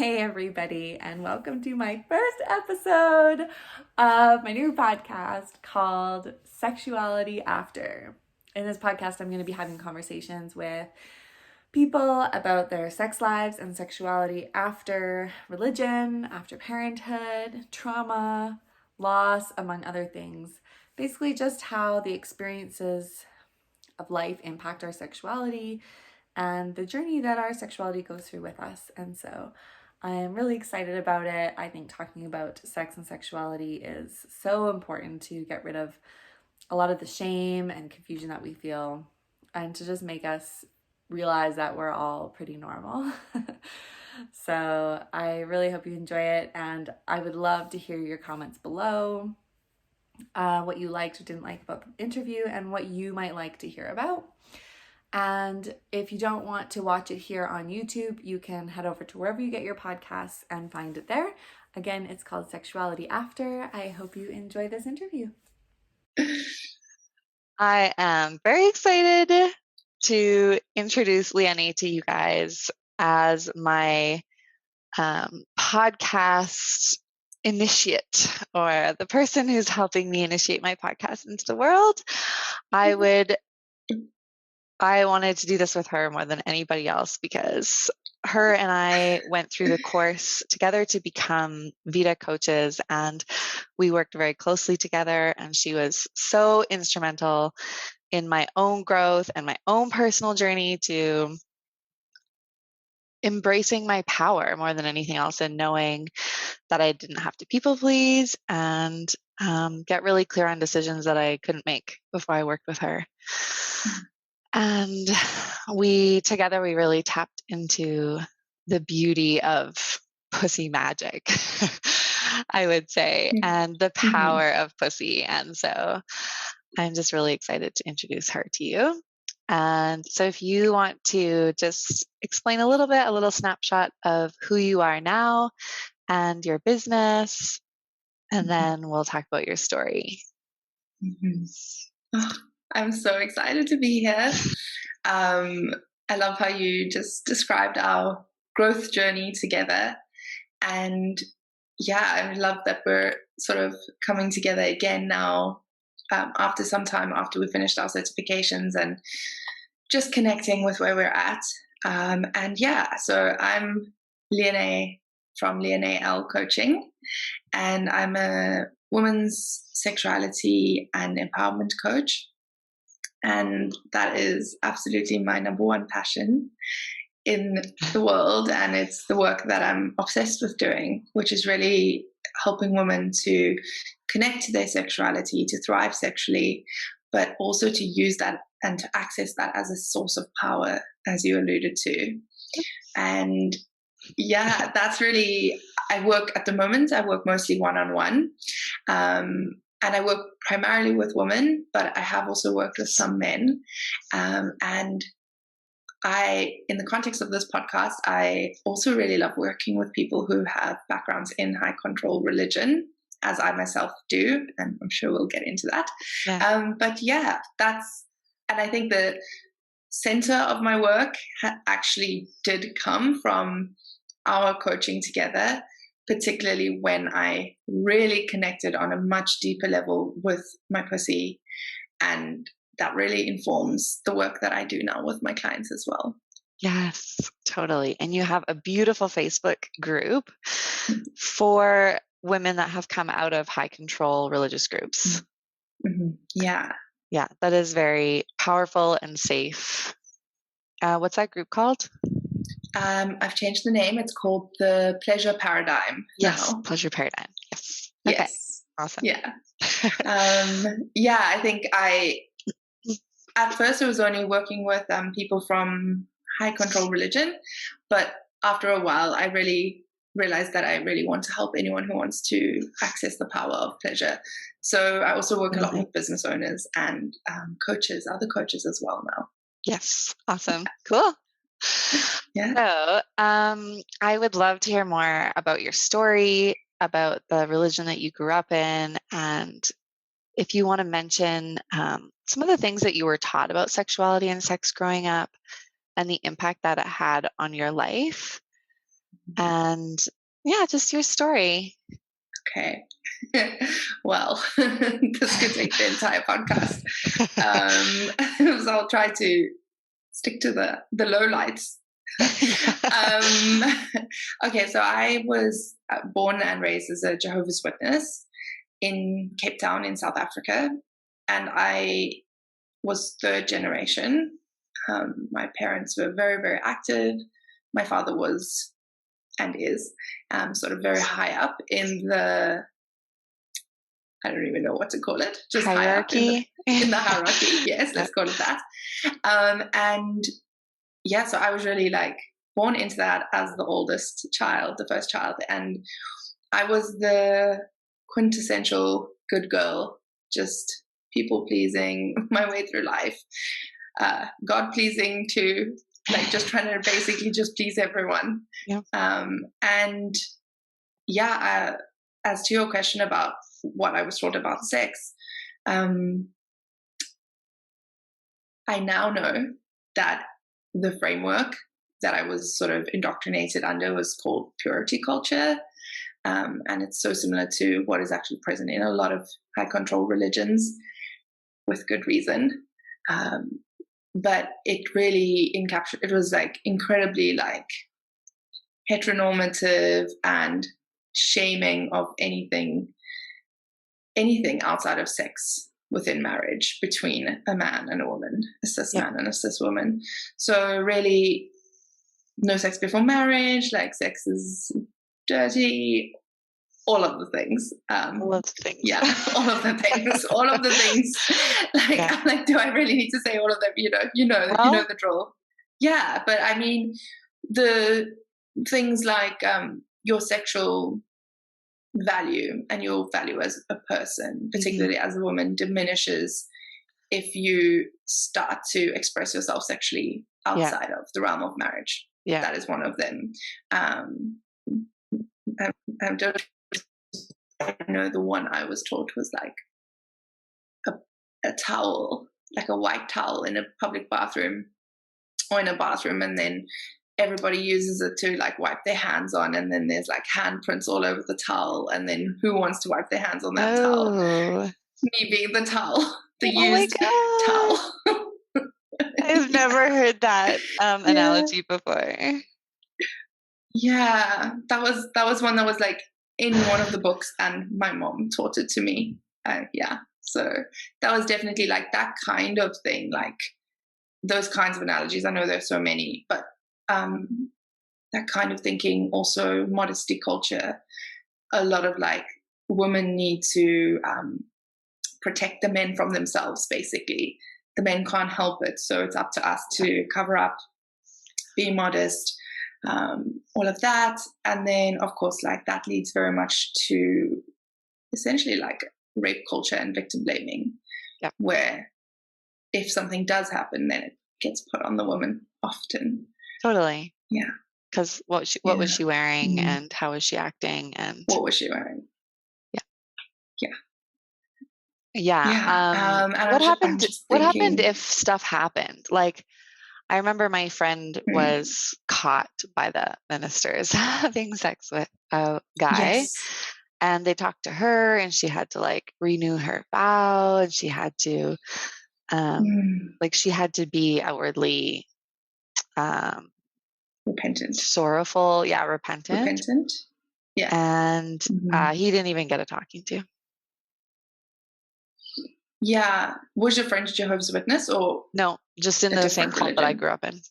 Hey everybody, and welcome to my first episode of my new podcast called Sexuality After. In this podcast, I'm going to be having conversations with people about their sex lives and sexuality after religion, after parenthood, trauma, loss, among other things. Basically, just how the experiences of life impact our sexuality and the journey that our sexuality goes through with us. And so I'm really excited about it. I think talking about sex and sexuality is so important to get rid of a lot of the shame and confusion that we feel and to just make us realize that we're all pretty normal. So I really hope you enjoy it, and I would love to hear your comments below, what you liked or didn't like about the interview and what you might like to hear about. And if you don't want to watch it here on YouTube, you can head over to wherever you get your podcasts and find it there. Again, it's called Sexuality After. I hope you enjoy this interview. I am very excited to introduce Liane to you guys as my podcast initiate, or the person who's helping me initiate my podcast into the world. I wanted to do this with her more than anybody else because her and I went through the course together to become Vita coaches, and we worked very closely together, and she was so instrumental in my own growth and my own personal journey to embracing my power more than anything else, and knowing that I didn't have to people please and get really clear on decisions that I couldn't make before I worked with her. And we really tapped into the beauty of pussy magic, I would say, and the power of pussy. And so I'm just really excited to introduce her to you. And so if you want to just explain a little snapshot of who you are now and your business, and then we'll talk about your story. Oh, I'm so excited to be here. I love how you just described our growth journey together. And yeah, I love that we're sort of coming together again now after some time after we finished our certifications and just connecting with where we're at. And yeah, so I'm Liane from Liane Elle Coaching, and I'm a women's sexuality and empowerment coach. And that is absolutely my number one passion in the world. And it's the work that I'm obsessed with doing, which is really helping women to connect to their sexuality, to thrive sexually, but also to use that and to access that as a source of power, as you alluded to. And yeah, that's really, I work mostly one-on-one. And I work primarily with women, but I have also worked with some men. And in the context of this podcast, I also really love working with people who have backgrounds in high control religion, as I myself do, and I'm sure we'll get into that. Yeah. But yeah, and I think the center of my work actually did come from our coaching together, particularly when I really connected on a much deeper level with my pussy. And that really informs the work that I do now with my clients as well. Yes, totally. And you have a beautiful Facebook group for women that have come out of high control religious groups. Mm-hmm. Yeah. Yeah, that is very powerful and safe. What's that group called? I've changed the name. It's called the Pleasure Paradigm. Yes, now. Pleasure Paradigm. Yes. Okay. Yes. Awesome. Yeah. Yeah, I think at first I was only working with people from high control religion, but after a while I really realized that I really want to help anyone who wants to access the power of pleasure. So I also work a lot with business owners and coaches, other coaches as well now. Yes. Awesome. Cool. Yeah. So I would love to hear more about your story, about the religion that you grew up in, and if you want to mention some of the things that you were taught about sexuality and sex growing up and the impact that it had on your life. and yeah, just your story. Okay. Well, this could take the entire podcast. So I'll try to stick to the lowlights. Okay, so I was born and raised as a Jehovah's Witness in Cape Town in South Africa, and I was third generation. My parents were very, very active. My father was and is sort of very high up in the, I don't even know what to call it, just hierarchy. High up in the hierarchy. Yes, let's call it that. And yeah, so I was really like born into that as the oldest child, the first child, and I was the quintessential good girl, just people pleasing my way through life, God pleasing too, like just trying to basically just please everyone. Yeah. And yeah, as to your question about what I was taught about sex, I now know that the framework that I was sort of indoctrinated under was called purity culture. And it's so similar to what is actually present in a lot of high control religions, with good reason. But it really it was like incredibly like heteronormative and shaming of anything outside of sex within marriage between a man and a woman, a cis man and a cis woman. So really, no sex before marriage, like sex is dirty, all of the things. All of the things. Yeah, all of the things. All of the things. Like, yeah. I'm like, do I really need to say all of them? You know the drill. Yeah, but I mean, the things like your sexual value and your value as a person, particularly as a woman, diminishes if you start to express yourself sexually outside of the realm of marriage. Yeah, that is one of them. I know the one I was taught was like a towel, like a white towel in a public bathroom or in a bathroom, and then everybody uses it to like wipe their hands on, and then there's like handprints all over the towel, and then who wants to wipe their hands on that towel? Me being the towel, the used towel. I've never heard that analogy before. Yeah, that was one that was like in one of the books, and my mom taught it to me. Yeah, so that was definitely like that kind of thing, like those kinds of analogies. I know there's so many, but that kind of thinking. Also, modesty culture. A lot of like women need to protect the men from themselves. Basically, the men can't help it, so it's up to us to cover up, be modest. All of that. And then of course like that leads very much to essentially like rape culture and victim blaming, where if something does happen, then it gets put on the woman often. Totally. Yeah. Because what was she wearing, and how was she acting, and what was she wearing? What happened if stuff happened? Like, I remember my friend was caught by the ministers having sex with a guy, and they talked to her, and she had to like renew her vow, and she had to she had to be outwardly repentant, sorrowful, repentant, and he didn't even get a talking to. Yeah. Was your friend Jehovah's Witness or? No, just in the same cult that I grew up in.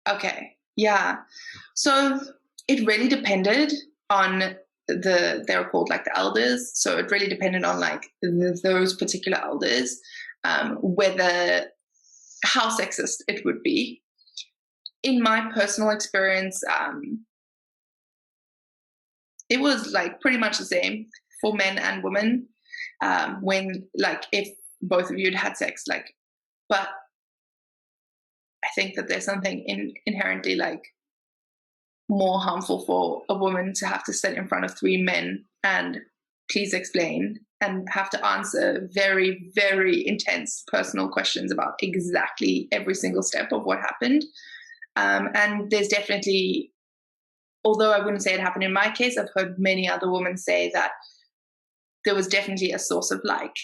Okay. Yeah. So it really depended on they were called like the elders. So it really depended on like those particular elders, how sexist it would be. In my personal experience, it was like pretty much the same for men and women. When like if both of you had sex, like, but I think that there's something inherently like more harmful for a woman to have to sit in front of three men and please explain and have to answer very, very intense personal questions about exactly every single step of what happened. And there's definitely although I wouldn't say it happened in my case, I've heard many other women say that there was definitely a source of like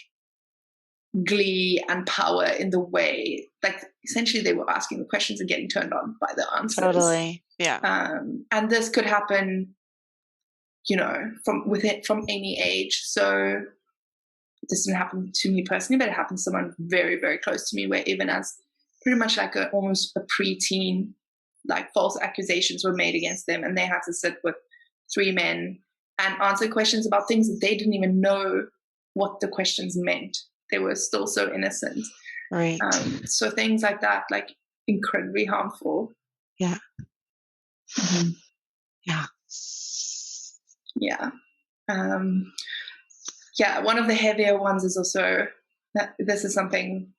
glee and power in the way, like essentially they were asking the questions and getting turned on by the answers. Totally. Yeah. And this could happen, you know, from any age. So this didn't happen to me personally, but it happened to someone very, very close to me, where even as pretty much like almost a preteen, like false accusations were made against them, and they had to sit with 3 men and answer questions about things that they didn't even know what the questions meant. They were still so innocent. Right. So things like that, like incredibly harmful. Yeah. Mm-hmm. Yeah. Yeah. Yeah. One of the heavier ones is also that this is something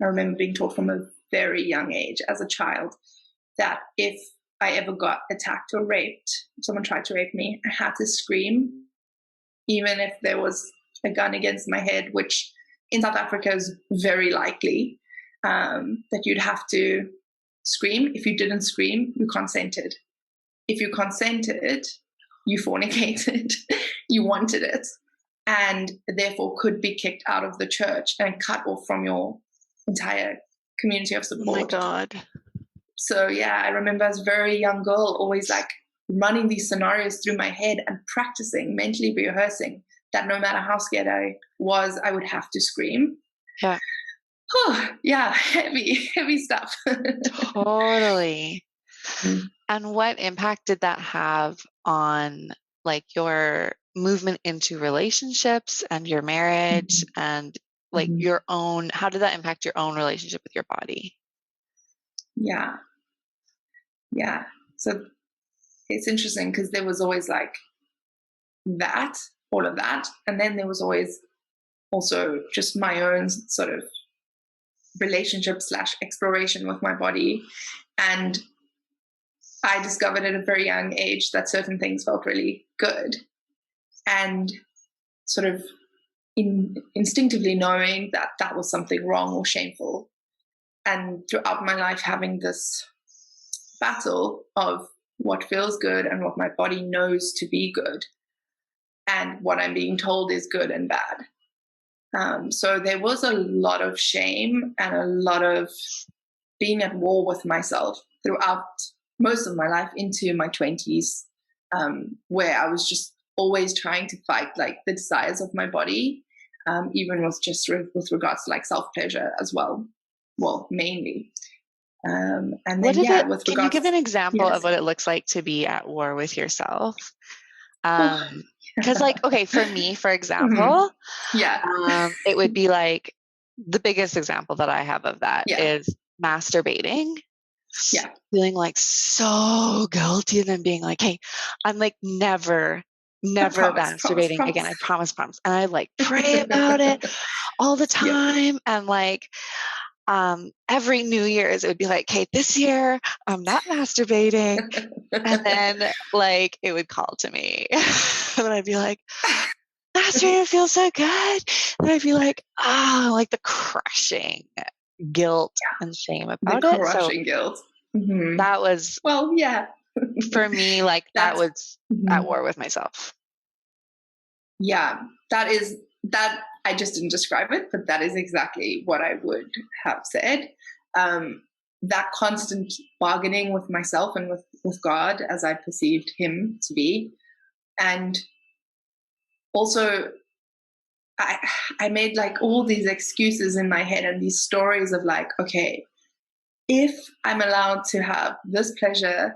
I remember being taught from a very young age as a child, that if I ever got attacked or raped, if someone tried to rape me, I had to scream, even if there was a gun against my head, which in South Africa is very likely, that you'd have to scream. If you didn't scream, you consented. If you consented, you fornicated, you wanted it, and therefore could be kicked out of the church and cut off from your entire community of support. Oh my God. So yeah, I remember as a very young girl always like running these scenarios through my head and practicing, mentally rehearsing that no matter how scared I was, I would have to scream. Yeah. Yeah, heavy stuff. Totally. And what impact did that have on like your movement into relationships and your marriage and like your own, how did that impact your own relationship with your body? Yeah. So it's interesting because there was always like that, all of that. And then there was always also just my own sort of relationship / exploration with my body. And I discovered at a very young age that certain things felt really good. And sort of instinctively knowing that that was something wrong or shameful. And throughout my life, having this battle of what feels good and what my body knows to be good and what I'm being told is good and bad. So there was a lot of shame and a lot of being at war with myself throughout most of my life into my 20s, where I was just always trying to fight like the desires of my body, even with regards to like self-pleasure as well. Well, mainly. And then, can you give an example of what it looks like to be at war with yourself? Because like, okay, for me, for example, it would be like the biggest example that I have of that is masturbating. Yeah. Feeling like so guilty and then being like, hey, I'm like never masturbating again. I promise. And I like pray about it all the time. And like, every New Year's, it would be like, okay, this year I'm not masturbating. And then like, it would call to me and I'd be like, masturbating feels so good. And I'd be like, like the crushing guilt and shame about it. Crushing guilt. That was, well, yeah, for me, like that was at war with myself. Yeah, that I just didn't describe it, but that is exactly what I would have said. That constant bargaining with myself and with God as I perceived him to be. And also I made like all these excuses in my head and these stories of like, okay, if I'm allowed to have this pleasure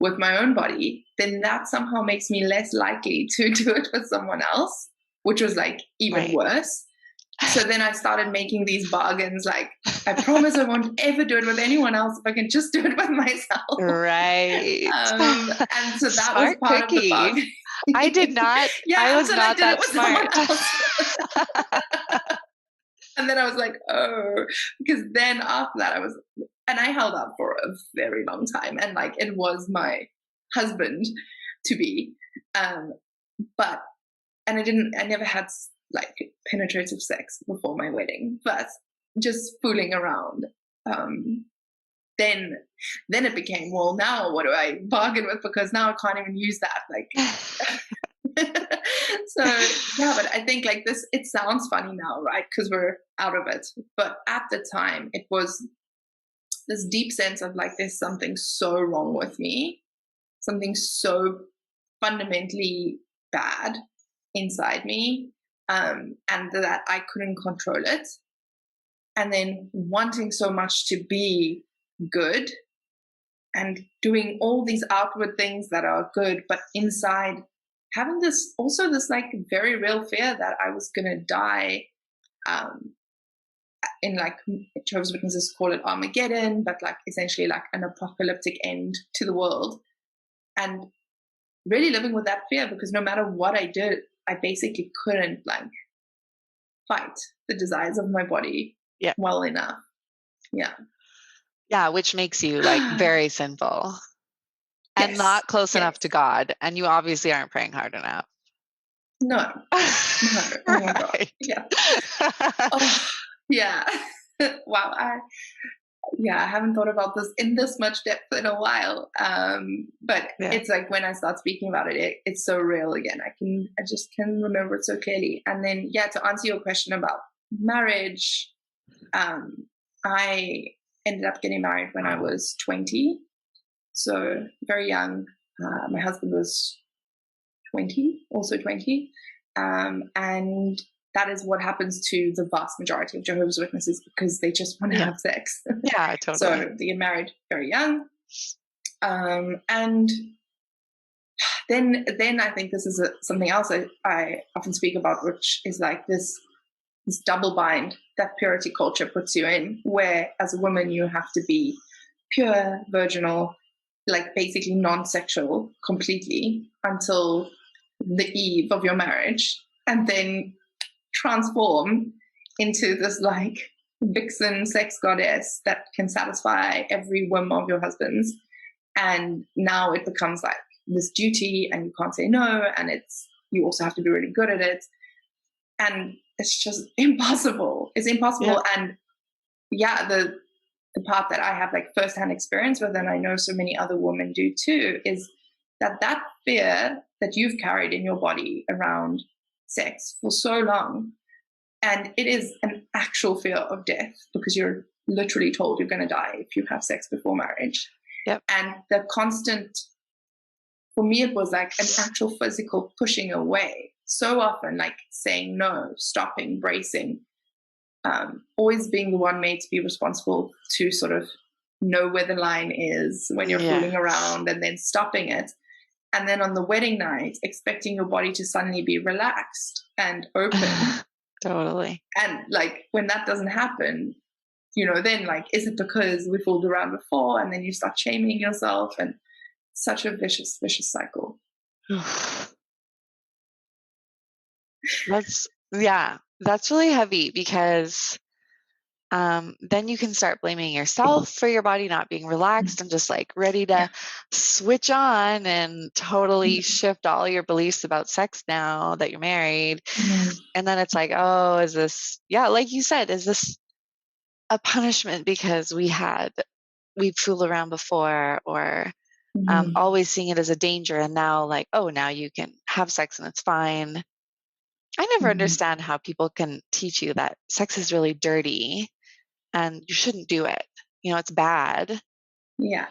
with my own body, then that somehow makes me less likely to do it with someone else, which was like even worse. So then I started making these bargains like, I promise I won't ever do it with anyone else if I can just do it with myself. Right. And so that was part of the bargain. I did not. I was not that smart. And then I was like, oh, because then after that and I held up for a very long time. And like, it was my husband to be, and I never had like penetrative sex before my wedding, but just fooling around. then it became, well, now what do I bargain with? Because now I can't even use that. Like, so yeah, but I think like this, it sounds funny now, right? Because we're out of it. But at the time, it was this deep sense of like, there's something so wrong with me, something so fundamentally bad inside me, and that I couldn't control it. And then wanting so much to be good and doing all these outward things that are good, but inside having this like very real fear that I was going to die, in like Jehovah's Witnesses call it Armageddon, but like essentially like an apocalyptic end to the world. And really living with that fear, because no matter what I did, I basically couldn't like fight the desires of my body well enough. Yeah, which makes you like very sinful and not close enough to God. And you obviously aren't praying hard enough. No. Oh my God. Yeah. Oh, yeah. Wow. I haven't thought about this in this much depth in a while. But it's like when I start speaking about it, it's so real again. I just can remember it so clearly. And then, to answer your question about marriage, I ended up getting married when I was 20. So very young. My husband was 20, also 20. And that is what happens to the vast majority of Jehovah's Witnesses, because they just want to have sex. Yeah, totally. So they get married very young. And then I think this is something else I often speak about, which is like this double bind that purity culture puts you in, where as a woman you have to be pure, virginal, like basically non-sexual completely until the eve of your marriage, and then transform into this like vixen sex goddess that can satisfy every whim of your husband's. And now it becomes like this duty, and you can't say no, and you also have to be really good at it, and it's just impossible. It's impossible. And the part that I have like firsthand experience with, and I know so many other women do too, is that fear that you've carried in your body around sex for so long, and it is an actual fear of death, because you're literally told you're going to die if you have sex before marriage. And the constant, for me, it was like an actual physical pushing away. So often, like saying no, stopping, bracing, always being the one made to be responsible to sort of know where the line is when you're fooling around, and then stopping it. And then on the wedding night, expecting your body to suddenly be relaxed and open. Totally. And like when that doesn't happen, then like, is it because we fooled around before? And then you start shaming yourself, and such a vicious cycle. That's really heavy, because then you can start blaming yourself for your body not being relaxed and just like ready to switch on and totally shift all your beliefs about sex now that you're married. And then it's like, oh, is this, like you said, is this a punishment because we fooled around before, or always seeing it as a danger, and now like, oh, now you can have sex and it's fine. I never understand how people can teach you that sex is really dirty and you shouldn't do it. It's bad. Yeah.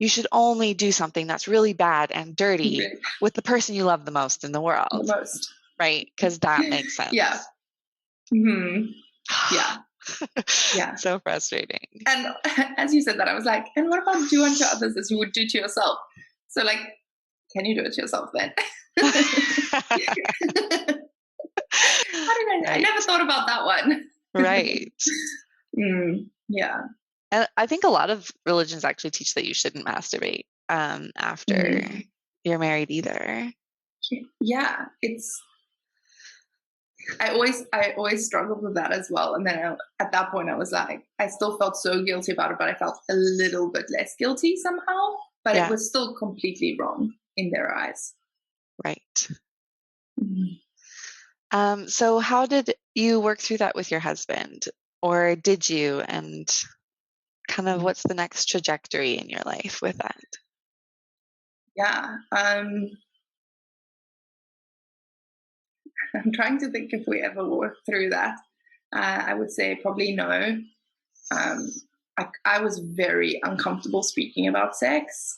You should only do something that's really bad and dirty with the person you love the most in the world. The most. Right? Because that makes sense. Yeah. Mm-hmm. Yeah. Yeah. So frustrating. And as you said that, I was like, and what about do unto others as you would do to yourself? So like, can you do it to yourself then? I never thought about that one. Right. Yeah. And I think a lot of religions actually teach that you shouldn't masturbate after you're married either. Yeah. I always struggled with that as well. And then at that point I was like, I still felt so guilty about it, but I felt a little bit less guilty somehow, but it was still completely wrong in their eyes. Right. So how did you work through that with your husband, or did you? And kind of what's the next trajectory in your life with that? Yeah. I'm trying to think if we ever worked through that. I would say probably no. I was very uncomfortable speaking about sex.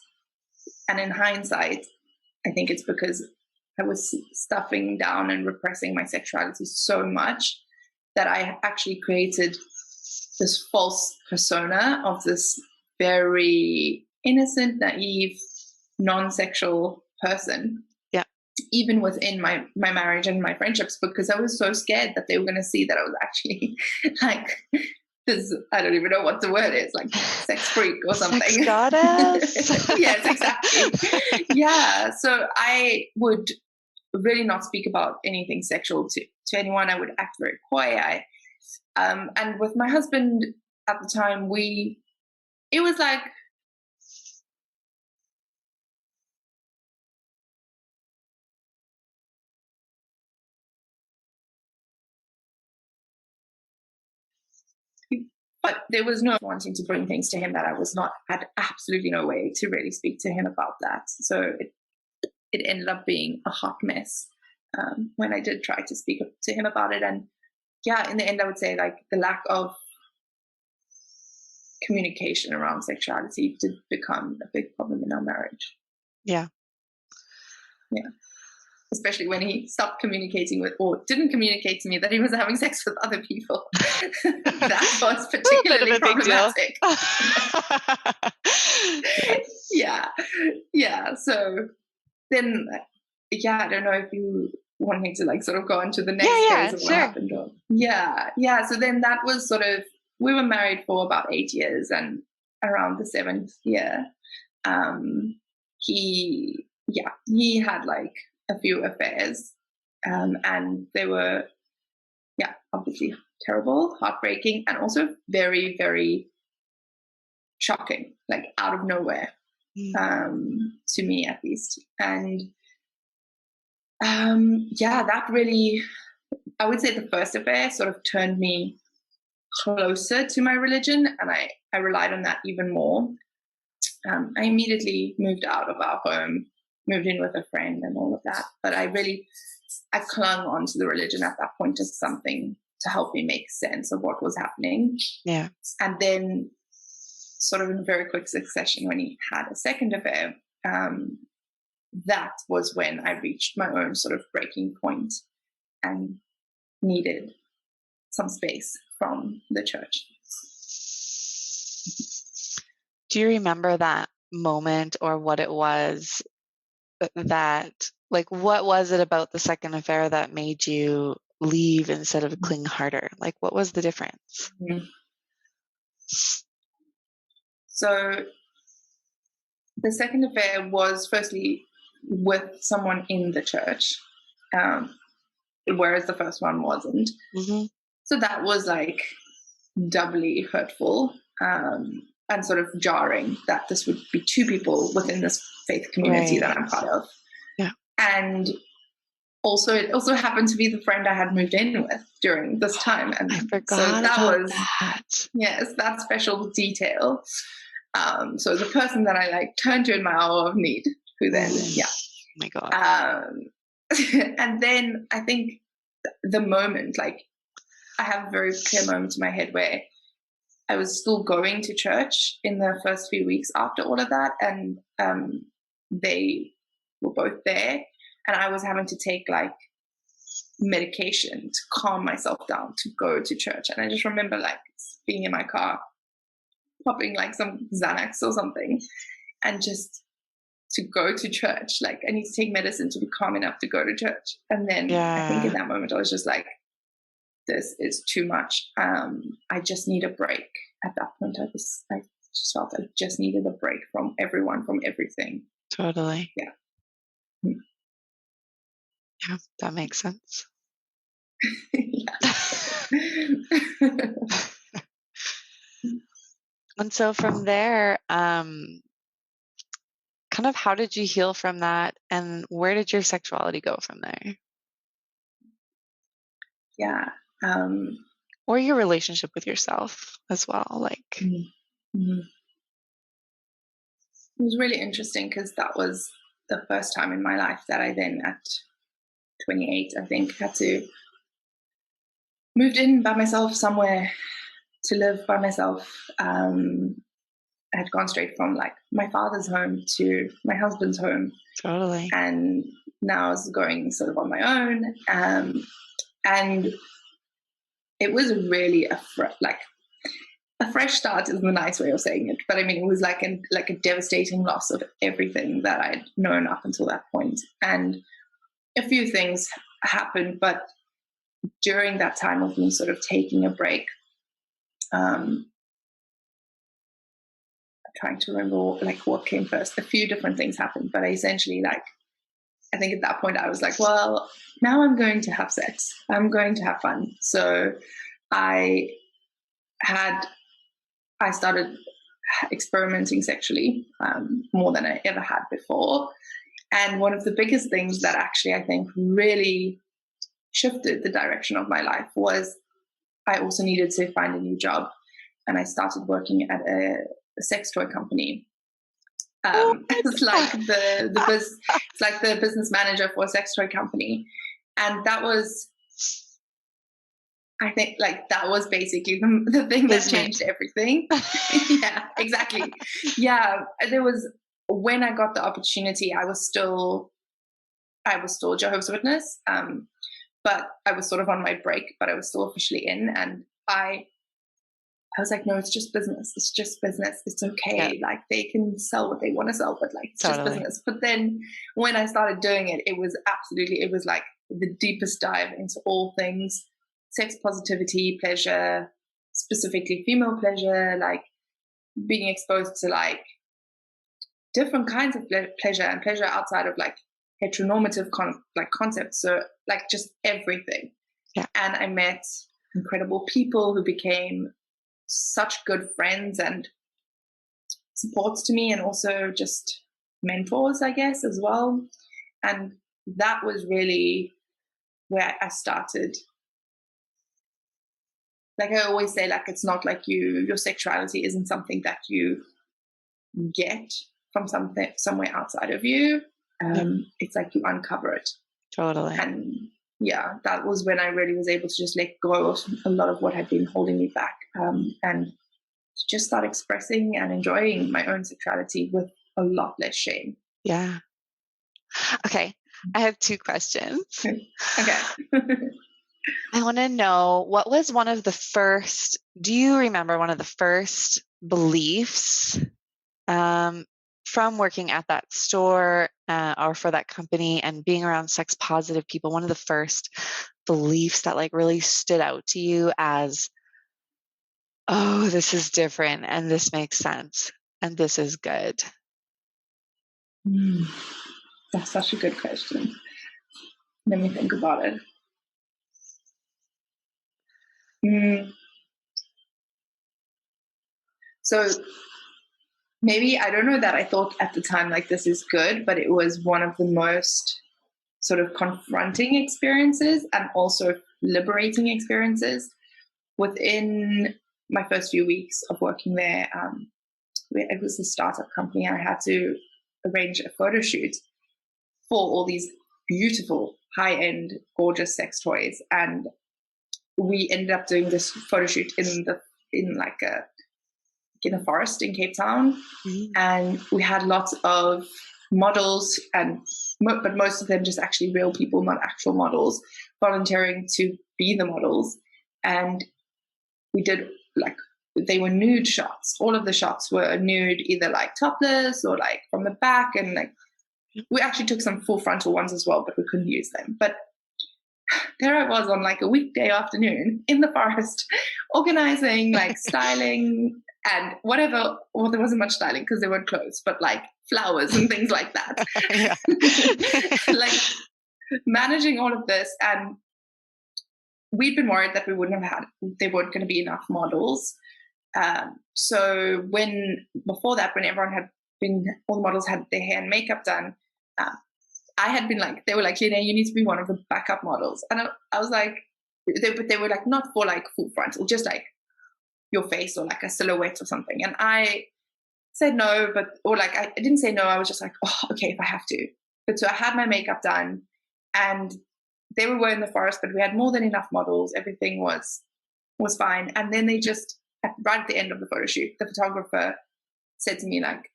And in hindsight, I think it's because I was stuffing down and repressing my sexuality so much that I actually created this false persona of this very innocent, naive, non-sexual person. Yeah. Even within my marriage and my friendships, because I was so scared that they were going to see that I was actually like this, I don't even know what the word is, like sex freak or something. Sex goddess. Yes, exactly. Yeah. So I would really not speak about anything sexual to anyone. I would act very coy. And with my husband at the time, it was like, but there was no wanting to bring things to him that had absolutely no way to really speak to him about that. So it ended up being a hot mess when I did try to speak to him about it. And yeah, in the end, I would say like the lack of communication around sexuality did become a big problem in our marriage. Yeah. Yeah. Especially when he stopped communicating with, or didn't communicate to me that he was having sex with other people. That was particularly problematic. Yes. Yeah. So then, I don't know if you want me to like sort of go on to the next phase of what happened. Or, yeah. So then that was sort of, we were married for about 8 years, and around the 7th year, he had like a few affairs, and they were, obviously terrible, heartbreaking, and also very, very shocking, like out of nowhere, to me at least. And that really, I would say the first affair sort of turned me closer to my religion, and I relied on that even more. I immediately moved out of our home, moved in with a friend and all of that. But I clung on to the religion at that point as something to help me make sense of what was happening. Yeah. And then sort of in very quick succession, when he had a second affair, that was when I reached my own sort of breaking point and needed some space from the church. Do you remember that moment, or what it was that, like, what was it about the second affair that made you leave instead of cling harder? Like, what was the difference? Mm-hmm. So the second affair was firstly with someone in the church, whereas the first one wasn't. Mm-hmm. So that was like doubly hurtful, and sort of jarring that this would be two people within this faith community that I'm part of. Yeah. And also, it also happened to be the friend I had moved in with during this time. And I forgot so that about was that. Yes, that special detail. So the person that I like turned to in my hour of need, who then, Oh my God. And then I think the moment, like, I have a very clear moment in my head where I was still going to church in the first few weeks after all of that, and they were both there, and I was having to take like medication to calm myself down to go to church. And I just remember like being in my car, popping like some Xanax or something, and just to go to church. Like, I need to take medicine to be calm enough to go to church. And then I think in that moment I was just like, this is too much. I just need a break. At that point, I just felt I just needed a break from everyone, from everything. Totally. Yeah. Yeah, that makes sense. And so from there, kind of how did you heal from that, and where did your sexuality go from there? Yeah. Or your relationship with yourself as well, like. Mm. It was really interesting because that was the first time in my life that I then, at 28, I think, had to moved in by myself somewhere to live by myself. I had gone straight from like my father's home to my husband's home. Totally. And now I was going sort of on my own. And it was really a fresh start is the nice way of saying it. But I mean, it was like a devastating loss of everything that I'd known up until that point. And a few things happened, but during that time of me sort of taking a break, I'm trying to remember what came first. A few different things happened, but I essentially, I think at that point I was like, well, now I'm going to have sex. I'm going to have fun. So I started experimenting sexually more than I ever had before. And one of the biggest things that actually I think really shifted the direction of my life was I also needed to find a new job. And I started working at a sex toy company. It's like the business manager for a sex toy company. And that was, I think, that was basically the thing that changed everything. Yeah, exactly. Yeah, when I got the opportunity, I was still Jehovah's Witness, but I was sort of on my break, but I was still officially in, and I was like, no, it's just business. It's just business. It's okay. Yeah. They can sell what they want to sell, but it's just business. But then when I started doing it, it was like the deepest dive into all things sex positivity, pleasure, specifically female pleasure, being exposed to different kinds of pleasure and pleasure outside of heteronormative concepts. So just everything. Yeah. And I met incredible people who became such good friends and supports to me, and also just mentors, I guess, as well. And that was really where I started. Like I always say, it's not like your sexuality isn't something that you get from somewhere outside of you. It's like you uncover it. Totally. And yeah, that was when I really was able to just let go of a lot of what had been holding me back, and just start expressing and enjoying my own sexuality with a lot less shame. Yeah. Okay. I have 2 questions. Okay. I want to know, what was do you remember one of the first beliefs from working at that store or for that company and being around sex positive people, one of the first beliefs that really stood out to you as, oh, this is different and this makes sense and this is good? That's such a good question. Let me think about it. So maybe, I don't know that I thought at the time this is good, but it was one of the most sort of confronting experiences and also liberating experiences within my first few weeks of working there. It was a startup company. I had to arrange a photo shoot for all these beautiful, high-end, gorgeous sex toys, and we ended up doing this photo shoot in a forest in Cape Town. Mm-hmm. And we had lots of models, but most of them just actually real people, not actual models, volunteering to be the models. And we did they were nude shots. All of the shots were nude, either topless or from the back, and we actually took some full frontal ones as well, but we couldn't use them. But there I was on a weekday afternoon in the forest, organizing, styling and whatever. Well, there wasn't much styling because there weren't clothes, but flowers and things like that. Managing all of this. And we'd been worried that there weren't going to be enough models. So before that, when everyone all the models had their hair and makeup done, I had been they were like, Liane, you need to be one of the backup models. And I was like, they were not for full frontal, just your face or like a silhouette or something. And I said no, I didn't say no. I was just like, oh, okay, if I have to. But so I had my makeup done, and there we were in the forest, but we had more than enough models. Everything was fine. And then they just, right at the end of the photo shoot, the photographer said to me, like,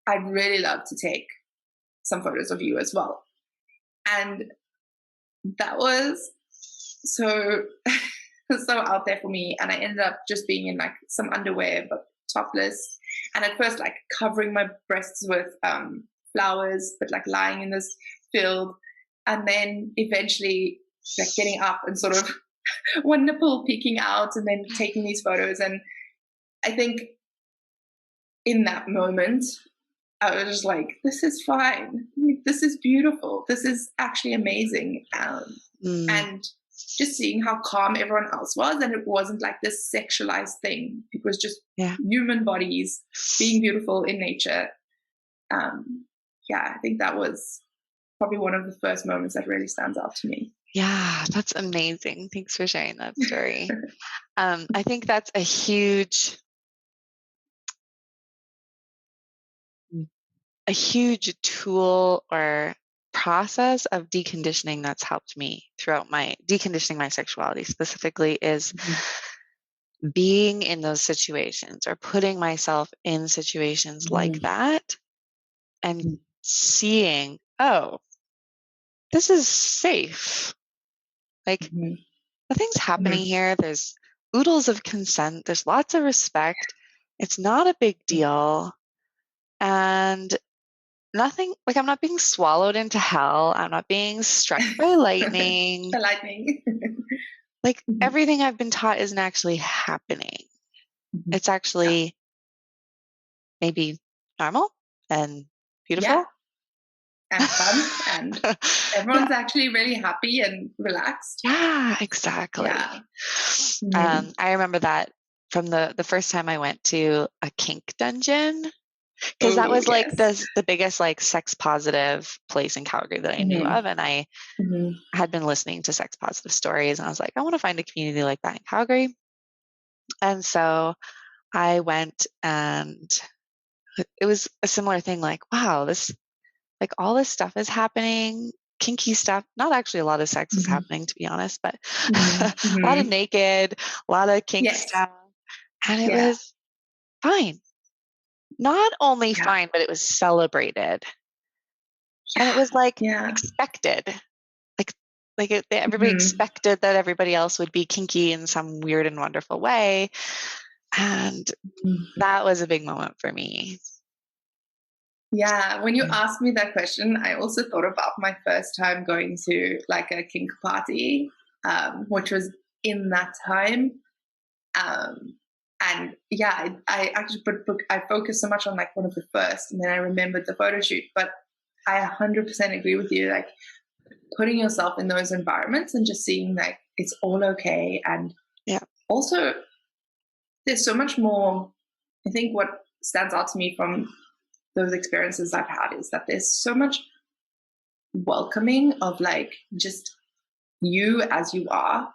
I'd really love to take some photos of you as well. And that was so out there for me. And I ended up just being in like some underwear, but topless. And at first, like covering my breasts with flowers, but like lying in this field. And then eventually like getting up and sort of one nipple peeking out and then taking these photos. And I think in that moment, I was just like, this is fine. This is beautiful. This is actually amazing. And just seeing how calm everyone else was, and it wasn't like this sexualized thing. It was just human bodies being beautiful in nature. I think that was probably one of the first moments that really stands out to me. Yeah, that's amazing. Thanks for sharing that story. I think that's a huge tool or process of deconditioning that's helped me throughout my deconditioning my sexuality specifically is being in those situations or putting myself in situations like that and seeing, oh, this is safe. Like nothing's happening here. There's oodles of consent. There's lots of respect. It's not a big deal. And nothing, like I'm not being swallowed into hell. I'm not being struck by lightning. Like everything I've been taught isn't actually happening. It's actually maybe normal and beautiful. Yeah. And fun. And everyone's actually really happy and relaxed. Yeah, exactly. Yeah. I remember that from the first time I went to a kink dungeon. Because that was like the biggest like sex positive place in Calgary that I knew of. And I had been listening to sex positive stories, and I was like, I want to find a community like that in Calgary. And so I went, and it was a similar thing, like, wow, this, like all this stuff is happening, kinky stuff, not actually a lot of sex is happening, to be honest, but a lot of naked, a lot of kink stuff. And it was fine. Not only fine, but it was celebrated. And it was like expected. Everybody expected that everybody else would be kinky in some weird and wonderful way. And that was a big moment for me. Yeah, when you asked me that question, I also thought about my first time going to like a kink party, which was in that time. And I actually I focused so much on like one of the first, and then I remembered the photo shoot. But I 100% agree with you, like putting yourself in those environments and just seeing like it's all okay. And also there's so much more. I think what stands out to me from those experiences I've had is that there's so much welcoming of like just you as you are,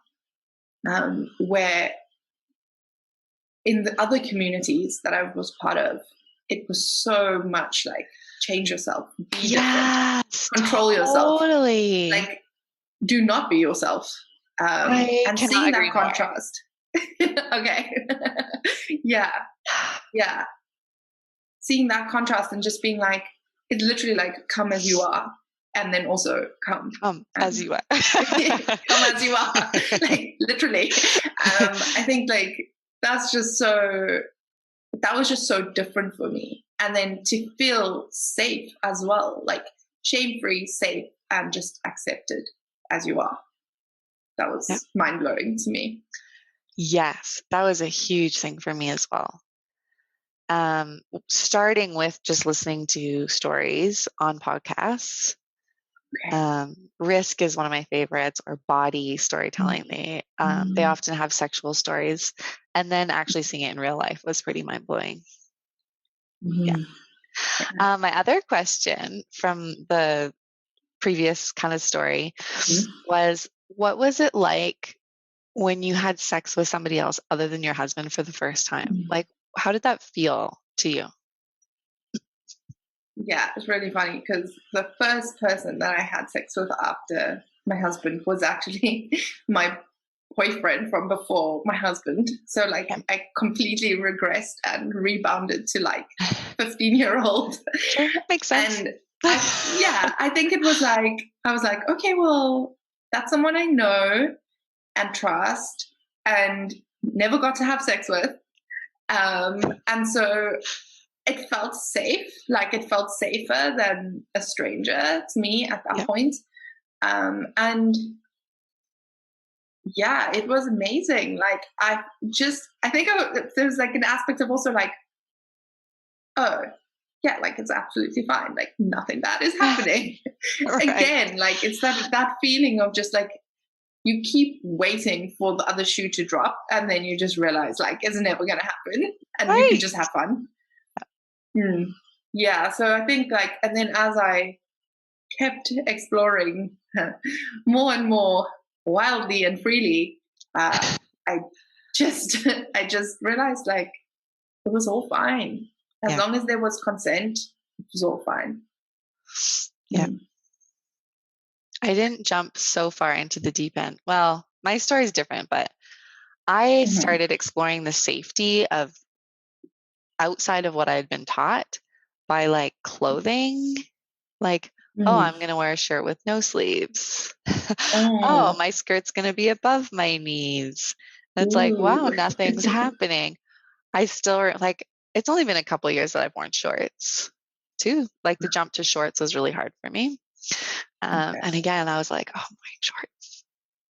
where in the other communities that I was part of, it was so much like change yourself, be different, control yourself, like do not be yourself, and seeing that contrast. Okay. yeah, seeing that contrast and just being like, it's literally like come as you are, and then also come as you are. Come as you are, like literally. I think like that was just so different for me. And then to feel safe as well, like shame-free, safe, and just accepted as you are. That was mind-blowing to me. Yes, that was a huge thing for me as well. Starting with just listening to stories on podcasts. Risk is one of my favorites, or body storytelling. They often have sexual stories, and then actually seeing it in real life was pretty mind-blowing. My other question from the previous kind of story was, what was it like when you had sex with somebody else other than your husband for the first time? Like, how did that feel to you? Yeah, it's really funny because the first person that I had sex with after my husband was actually my boyfriend from before my husband. So like I completely regressed and rebounded to like 15-year-old. Sure, makes sense. And I think it was like, I was like, okay, well, that's someone I know and trust and never got to have sex with. And so it felt safe, like it felt safer than a stranger to me at that point. And yeah, it was amazing. Like I think there's like an aspect of also like, oh yeah, like it's absolutely fine. Like nothing bad is happening. Right. Again, like it's that feeling of just like, you keep waiting for the other shoe to drop and then you just realize like it's never going to happen and you can just have fun. Yeah, so I think like, and then as I kept exploring more and more wildly and freely, I just realized like it was all fine. As long as there was consent, it was all fine. Yeah. I didn't jump so far into the deep end. Well, my story is different, but I started exploring the safety of outside of what I had been taught by like clothing, like, oh, I'm going to wear a shirt with no sleeves. Oh, my skirt's going to be above my knees. And it's like, wow, nothing's happening. I still like, it's only been a couple of years that I've worn shorts too. Like the jump to shorts was really hard for me. And again, I was like, oh, my shorts.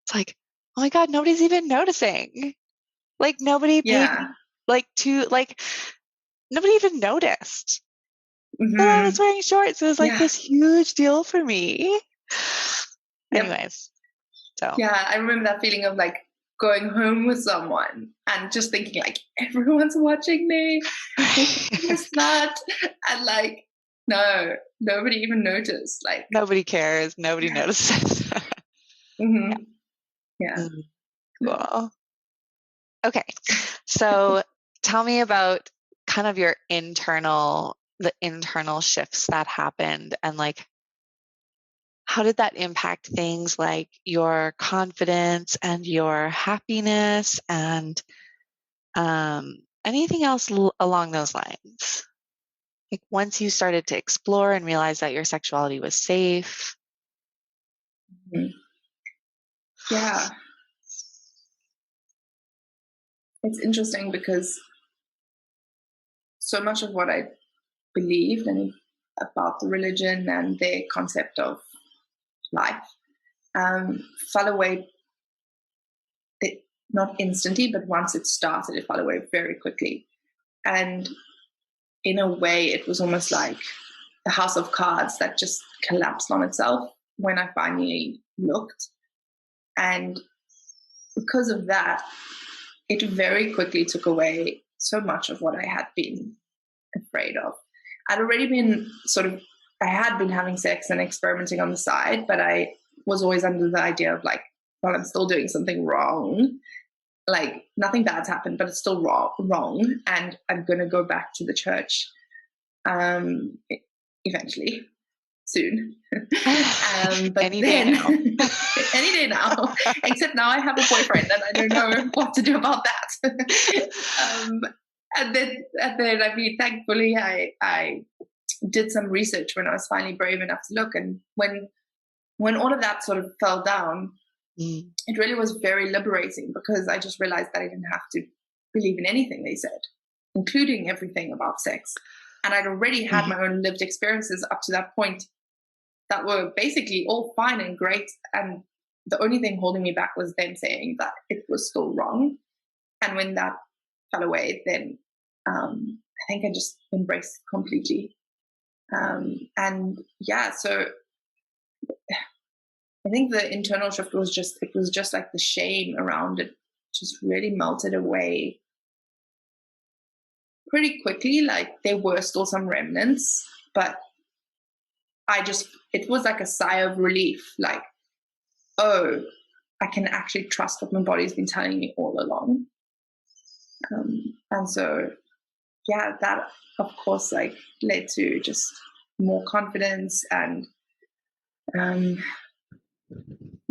It's like, oh my God, nobody's even noticing. Like nobody paid nobody even noticed that I was wearing shorts. It was like this huge deal for me. Anyways, so. Yeah, I remember that feeling of like going home with someone and just thinking like, everyone's watching me. Who's that? And like, no, nobody even noticed. Like nobody cares. Nobody notices. Cool. Okay. So tell me about kind of the internal shifts that happened and like, how did that impact things like your confidence and your happiness and anything else along those lines? Like once you started to explore and realize that your sexuality was safe. Yeah. It's interesting because so much of what I believed and about the religion and their concept of life fell away, not instantly, but once it started, it fell away very quickly. And in a way, it was almost like a house of cards that just collapsed on itself when I finally looked. And because of that, it very quickly took away so much of what I had been afraid of. I'd already been I had been having sex and experimenting on the side, but I was always under the idea of like, well, I'm still doing something wrong. Like nothing bad's happened, but it's still wrong. And I'm going to go back to the church eventually, soon. But any then, day now. any day now, except now I have a boyfriend and I don't know what to do about that. And then, I mean, thankfully, I did some research when I was finally brave enough to look. And when all of that sort of fell down, it really was very liberating because I just realized that I didn't have to believe in anything they said, including everything about sex. And I'd already had my own lived experiences up to that point that were basically all fine and great. And the only thing holding me back was them saying that it was still wrong. And when that fell away, then I think I just embraced it completely. And yeah, so I think the internal shift was just like the shame around it just really melted away pretty quickly. Like there were still some remnants, but it was like a sigh of relief, like, oh, I can actually trust what my body's been telling me all along. And so, yeah, that of course like led to just more confidence and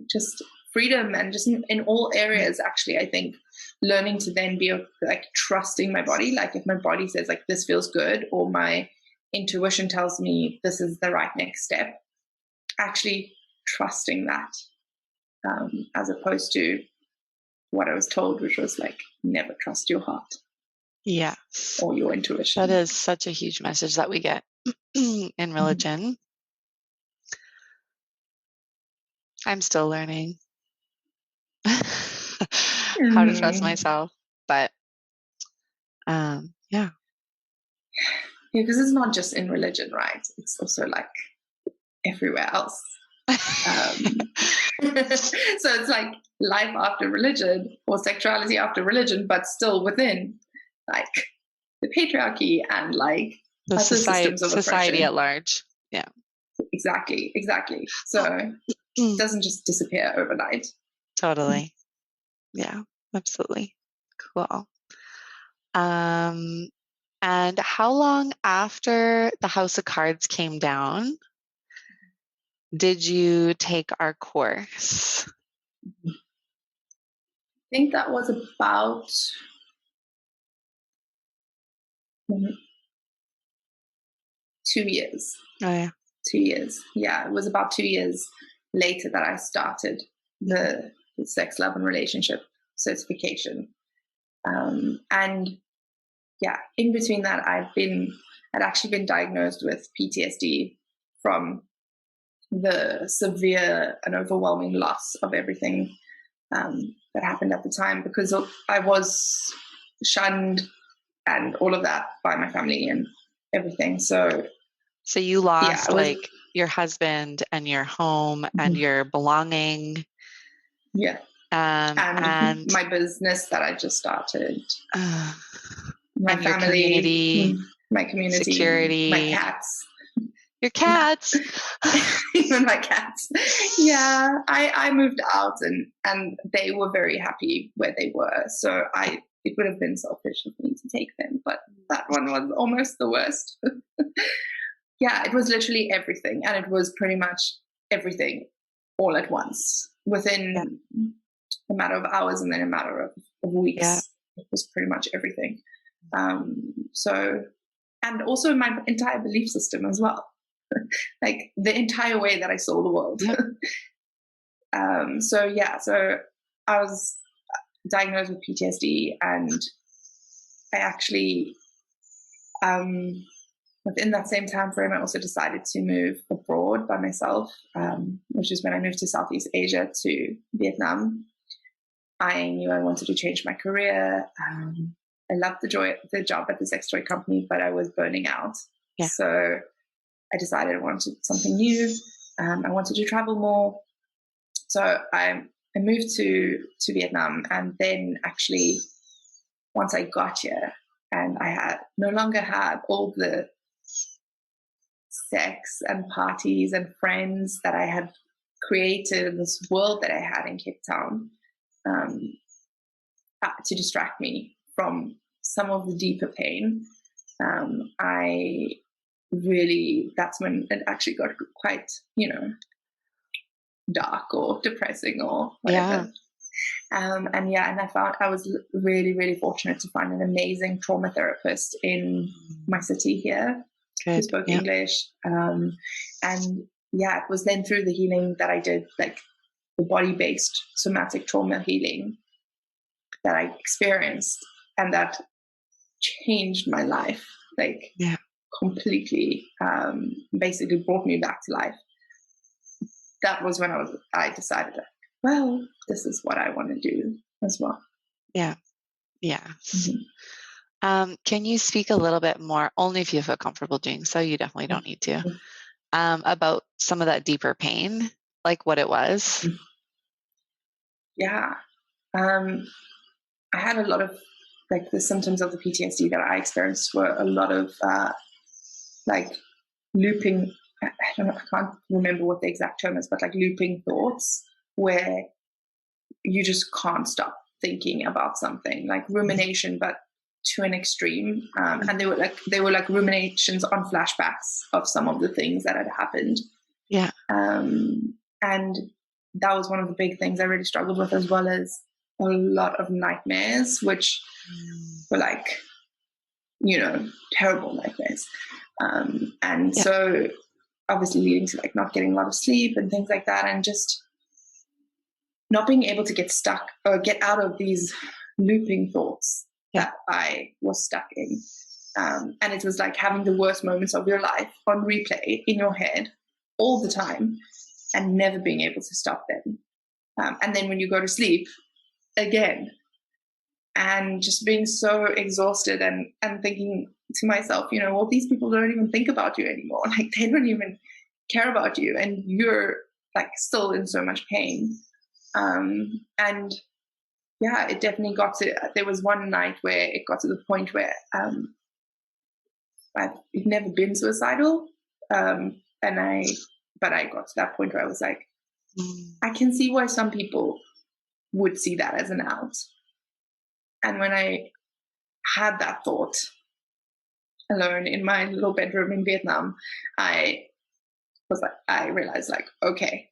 just freedom, and just in all areas. Actually, I think learning to then be like trusting my body. Like if my body says like this feels good, or my intuition tells me this is the right next step, actually trusting that, as opposed to what I was told, which was like never trust your heart. Yes. Or your intuition. That is such a huge message that we get in religion. I'm still learning how to trust myself, but yeah. Because it's not just in religion, right? It's also like everywhere else. So it's like life after religion, or sexuality after religion, but still within like the patriarchy and like the other society, systems of society oppression. at large. Yeah. Exactly. So it doesn't just disappear overnight. Totally. Yeah, absolutely. Cool. And how long after the House of Cards came down did you take our course? I think that was about 2 years. Oh yeah. 2 years. Yeah, it was about 2 years later that I started the sex, love, and relationship certification. And yeah, in between that, I'd actually been diagnosed with PTSD from the severe and overwhelming loss of everything that happened at the time, because I was shunned and all of that by my family and everything. So you lost like your husband and your home and your belonging. Yeah. And my business that I just started. My family, my community, security, my cats. Your cats. Even my cats. Yeah. I moved out and they were very happy where they were. So it would have been selfish of me to take them, but that one was almost the worst. Yeah, it was literally everything. And it was pretty much everything all at once within a matter of hours, and then a matter of weeks. Yeah. It was pretty much everything. So, and also my entire belief system as well. Like the entire way that I saw the world. Yep. So I was diagnosed with PTSD, and I actually, within that same time frame, I also decided to move abroad by myself, which is when I moved to Southeast Asia, to Vietnam. I knew I wanted to change my career. I loved the job at the sex toy company, but I was burning out. Yeah. So I decided I wanted something new. I wanted to travel more. So I moved to Vietnam, and then actually once I got here and I no longer had all the sex and parties and friends that I had created in this world that I had in Cape Town, to distract me from some of the deeper pain, that's when it actually got quite, dark or depressing or whatever. Yeah. And I was really, really fortunate to find an amazing trauma therapist in my city here. Good. Who spoke English. It was then through the healing that I did, like the body-based somatic trauma healing that I experienced, and that changed my life, like completely, basically brought me back to life. That was when I decided, well, this is what I want to do as well. Yeah. Yes. Mm-hmm. Can you speak a little bit more, only if you feel comfortable doing so, you definitely don't need to, about some of that deeper pain, like what it was? Yeah. I had a lot of, like, the symptoms of the PTSD that I experienced were a lot of, like, looping, I can't remember what the exact term is, but like looping thoughts, where you just can't stop thinking about something, like rumination, but to an extreme. And they were like ruminations on flashbacks of some of the things that had happened. Yeah. And that was one of the big things I really struggled with, as well as a lot of nightmares, which were like, you know, terrible nightmares. And so obviously leading to like not getting a lot of sleep and things like that, and just not being able to get stuck or get out of these looping thoughts that I was stuck in. And it was like having the worst moments of your life on replay in your head all the time and never being able to stop them. And then when you go to sleep, again, and just being so exhausted and thinking to myself, you know, well, these people don't even think about you anymore. Like, they don't even care about you, and you're like still in so much pain. And yeah, it definitely got to, there was one night where it got to the point where I've never been suicidal. But I got to that point where I was like, I can see why some people would see that as an out. And when I had that thought alone in my little bedroom in Vietnam, I realized like, okay,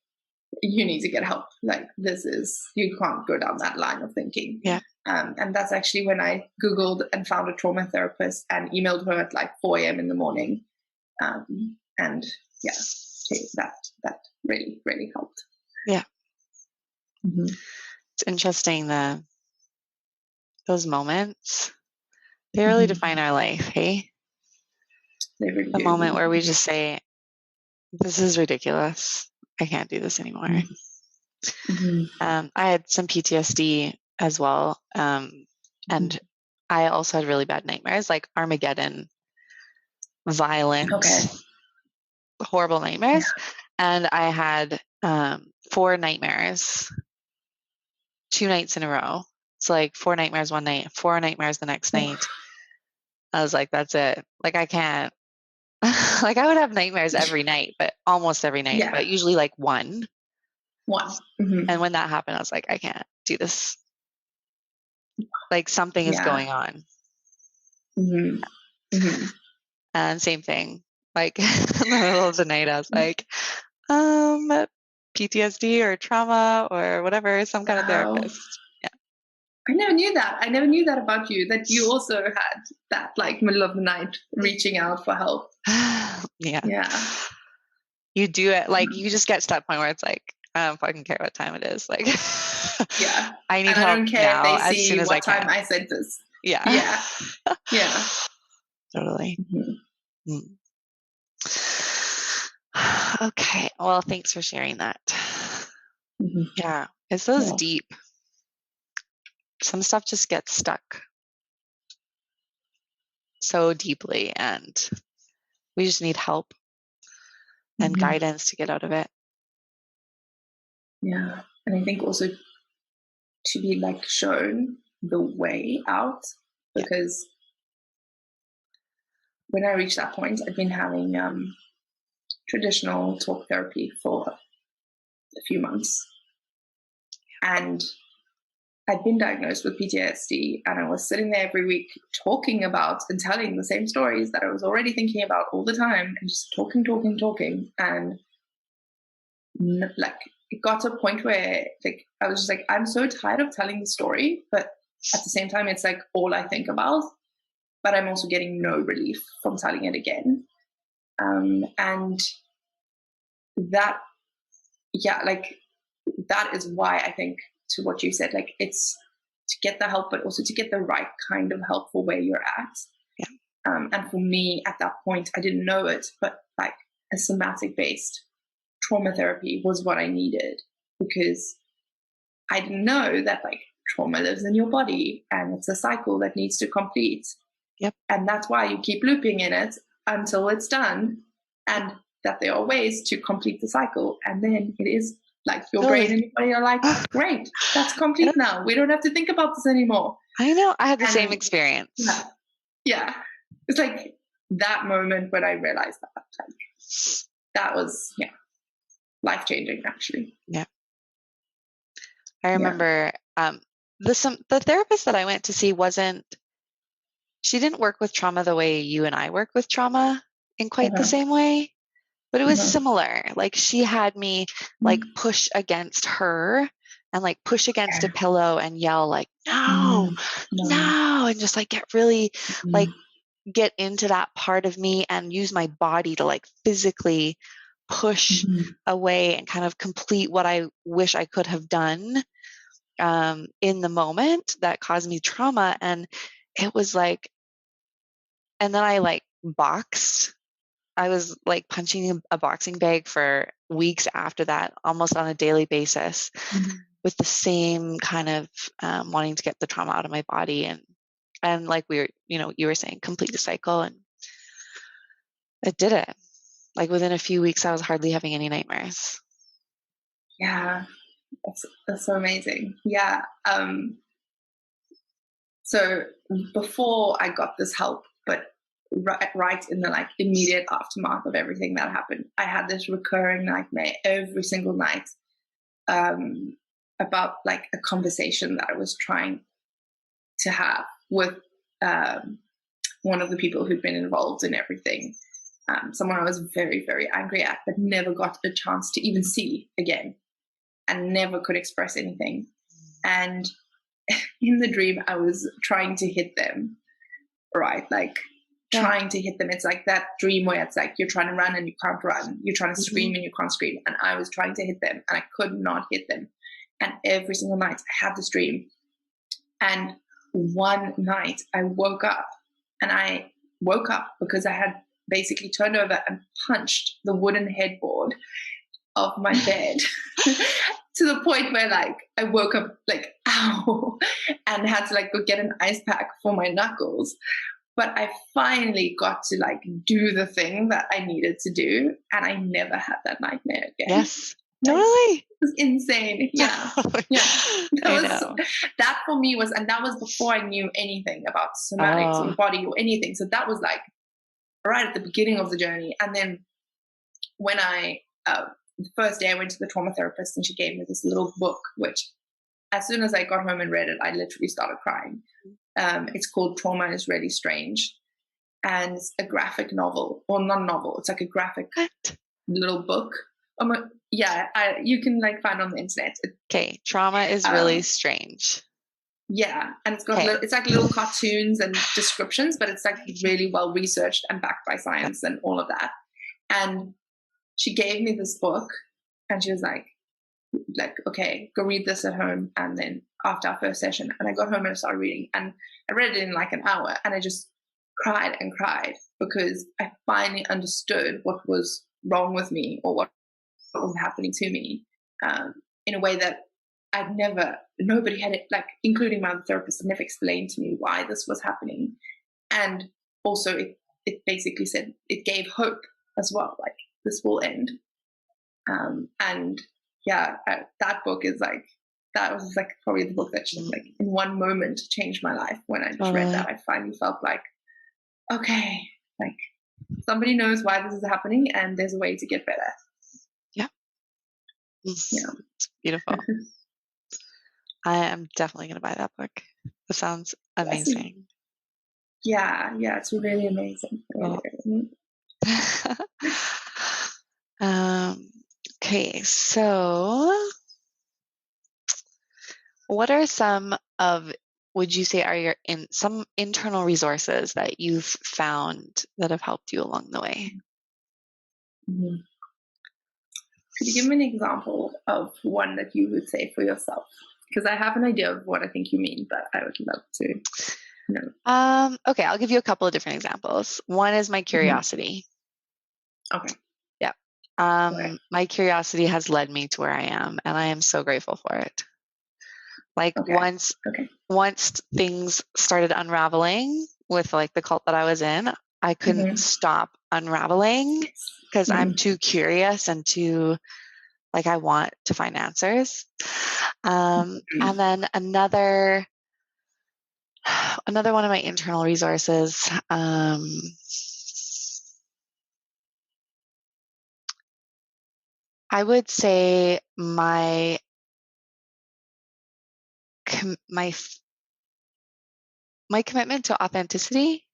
you need to get help. Like, you can't go down that line of thinking. Yeah. And that's actually when I Googled and found a trauma therapist and emailed her at like 4 a.m. in the morning. And yeah, that really, really helped. Yeah. Mm-hmm. It's interesting, those moments, they really define our life, hey? They really The do. moment where we just say, this is ridiculous. I can't do this anymore. Mm-hmm. I had some PTSD as well. And I also had really bad nightmares, like Armageddon, violent, horrible nightmares. Yeah. And I had 4 nightmares, 2 nights in a row. It's like 4 nightmares one night, 4 nightmares the next night. I was like, that's it. Like, I can't. Like, I would have nightmares every night, but almost every night, but usually like one. Mm-hmm. And when that happened, I was like, I can't do this. Like, something is going on. Mm-hmm. Mm-hmm. And same thing, like in the middle of the night, I was like, PTSD or trauma or whatever, some kind of therapist. Yeah. I never knew that. I never knew that about you, that you also had that like middle of the night reaching out for help. Yeah. You do it, like, you just get to that point where it's like, I don't fucking care what time it is. Like, I need help. I don't care now, if they see as what time I said this. Yeah. Totally. Mm-hmm. Okay. Well, thanks for sharing that. Mm-hmm. Yeah. It's those deep. Some stuff just gets stuck so deeply, and we just need help and guidance to get out of it. Yeah. And I think also to be like shown the way out, because when I reached that point, I'd been having traditional talk therapy for a few months, and I'd been diagnosed with PTSD, and I was sitting there every week talking about and telling the same stories that I was already thinking about all the time, and just talking. And like, it got to a point where like I was just like, I'm so tired of telling the story, but at the same time, it's like all I think about, but I'm also getting no relief from telling it again. And that, like, that is why I think, to what you said, like, it's to get the help, but also to get the right kind of help for where you're at. Yeah. And for me at that point, I didn't know it, but like a somatic based trauma therapy was what I needed, because I didn't know that like trauma lives in your body and it's a cycle that needs to complete. Yep. And that's why you keep looping in it until it's done, and that there are ways to complete the cycle. And then it is like your brain and your body are like, great, that's complete now. We don't have to think about this anymore. I know. I had the same experience. Yeah. It's like that moment when I realized that. Like, that was, life-changing, actually. Yeah. I remember the therapist that I went to see she didn't work with trauma the way you and I work with trauma in quite the same way, but it was similar. Like she had me like push against her and like push against a pillow and yell like, no, no, and just like get really like get into that part of me and use my body to like physically push away and kind of complete what I wish I could have done in the moment that caused me trauma. And it was like, and then I like boxed. I was like punching a boxing bag for weeks after that, almost on a daily basis, with the same kind of wanting to get the trauma out of my body. And like you were saying, complete the cycle. And it did it. Like within a few weeks, I was hardly having any nightmares. Yeah, that's so amazing. Yeah. So before I got this help, but right in the like immediate aftermath of everything that happened, I had this recurring nightmare every single night about like a conversation that I was trying to have with one of the people who'd been involved in everything. Someone I was very, very angry at, but never got a chance to even see again, and never could express anything. And in the dream, I was trying to hit them, right? Like trying to hit them. It's like that dream where it's like you're trying to run and you can't run. You're trying to scream and you can't scream. And I was trying to hit them and I could not hit them. And every single night I had this dream. And one night I woke up, and I woke up because I had basically turned over and punched the wooden headboard of my bed to the point where like I woke up like, ow, and had to like go get an ice pack for my knuckles. But I finally got to like do the thing that I needed to do, and I never had that nightmare again. Yes, like, totally. It was insane. Yeah. That for me was, and that was before I knew anything about somatics or body or anything. So that was like right at the beginning of the journey. And then when I the first day I went to the trauma therapist, and she gave me this little book, which as soon as I got home and read it, I literally started crying. It's called Trauma is Really Strange. And it's a graphic novel, or non-novel. It's like a graphic little book. You can like find it on the internet. Okay, Trauma is Really Strange. Yeah, and it's got it's like little cartoons and descriptions, but it's like really well researched and backed by science and all of that. And she gave me this book, and she was like, okay, go read this at home. And then after our first session, and I got home and I started reading, and I read it in like an hour, and I just cried and cried because I finally understood what was wrong with me, or what was happening to me, in a way that nobody had it, like including my therapist, had never explained to me why this was happening. And also it basically said, it gave hope as well, like this will end. And yeah, that book is like, that was like probably the book that just like in one moment changed my life. When I just read that, I finally felt like, okay, like somebody knows why this is happening and there's a way to get better. Yeah. It's beautiful. I am definitely going to buy that book. It sounds amazing. Yeah, it's really amazing. Okay, so what are would you say are some internal resources that you've found that have helped you along the way? Mm-hmm. Could you give me an example of one that you would say for yourself? Because I have an idea of what I think you mean, but I would love to know. Okay, I'll give you a couple of different examples. One is my curiosity. Okay. Yeah. My curiosity has led me to where I am, and I am so grateful for it. Like once things started unraveling with like the cult that I was in, I couldn't stop unraveling because I'm too curious and too like I want to find answers. And then another one of my internal resources, I would say my my commitment to authenticity,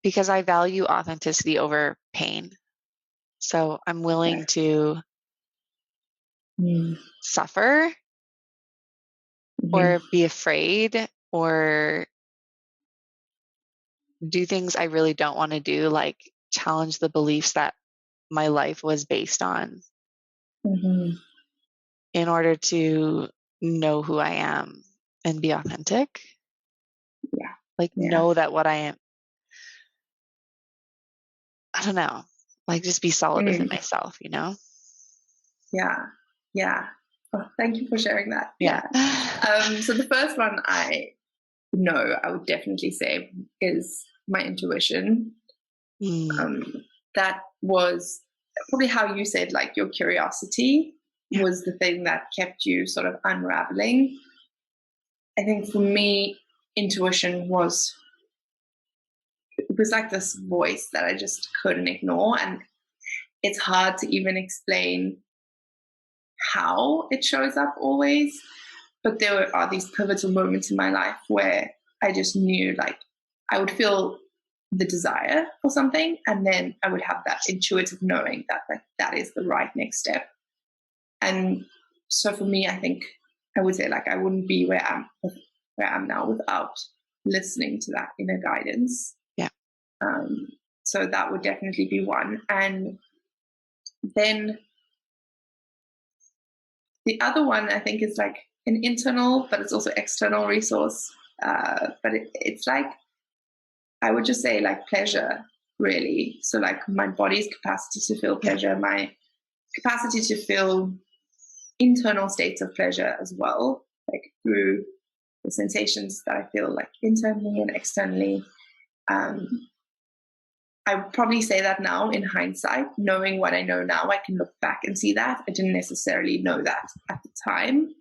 because I value authenticity over pain. So I'm willing to suffer or be afraid or do things I really don't want to do, like challenge the beliefs that my life was based on in order to know who I am and be authentic. Know that what I am, I don't know, like just be solid within myself, you know? Yeah. Oh, thank you for sharing that. Yeah. So the first one I would definitely say is my intuition. That was probably how you said, like, your curiosity was the thing that kept you sort of unraveling. I think for me, intuition was like this voice that I just couldn't ignore, and it's hard to even explain how it shows up always, but there are these pivotal moments in my life where I just knew, like, I would feel the desire for something, and then I would have that intuitive knowing that is the right next step. And so for me, I think I would say, like, I wouldn't be where I'm now without listening to that inner guidance. So that would definitely be one. And then the other one, I think, is like an internal, but it's also external resource. But it's like, I would just say, like, pleasure, really. So like my body's capacity to feel pleasure, my capacity to feel internal states of pleasure as well, like through the sensations that I feel, like, internally and externally. I would probably say that now in hindsight, knowing what I know now, I can look back and see that. I didn't necessarily know that at the time.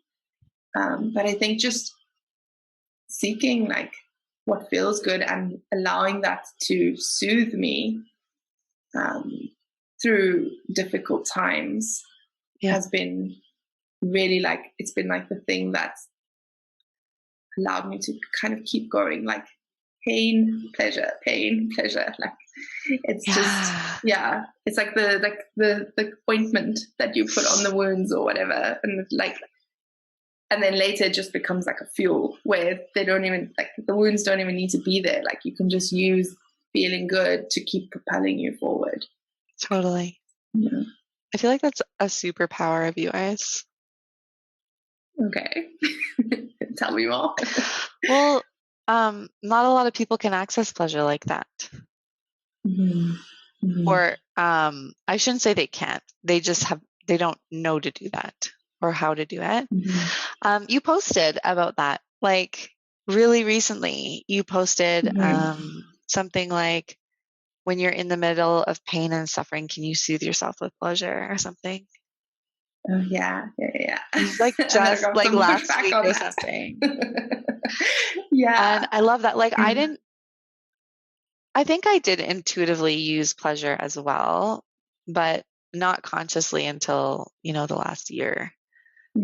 But I think just seeking, like, what feels good and allowing that to soothe me through difficult times has been really, like, it's been like the thing that's allowed me to kind of keep going, like pain, pleasure, like, it's just it's like the ointment that you put on the wounds or whatever, and then later it just becomes like a fuel where they don't even, like, the wounds don't even need to be there, like you can just use feeling good to keep propelling you forward. Totally. I feel like that's a superpower of you guys. Okay. Tell me more. Well, not a lot of people can access pleasure like that. Or I shouldn't say they can't. They just they don't know to do that or how to do it. You posted about that, like, really recently. You posted something like, when you're in the middle of pain and suffering, can you soothe yourself with pleasure or something? Oh, yeah. Like, just like last week or something. And I love that. Like, I think I did intuitively use pleasure as well, but not consciously until, the last year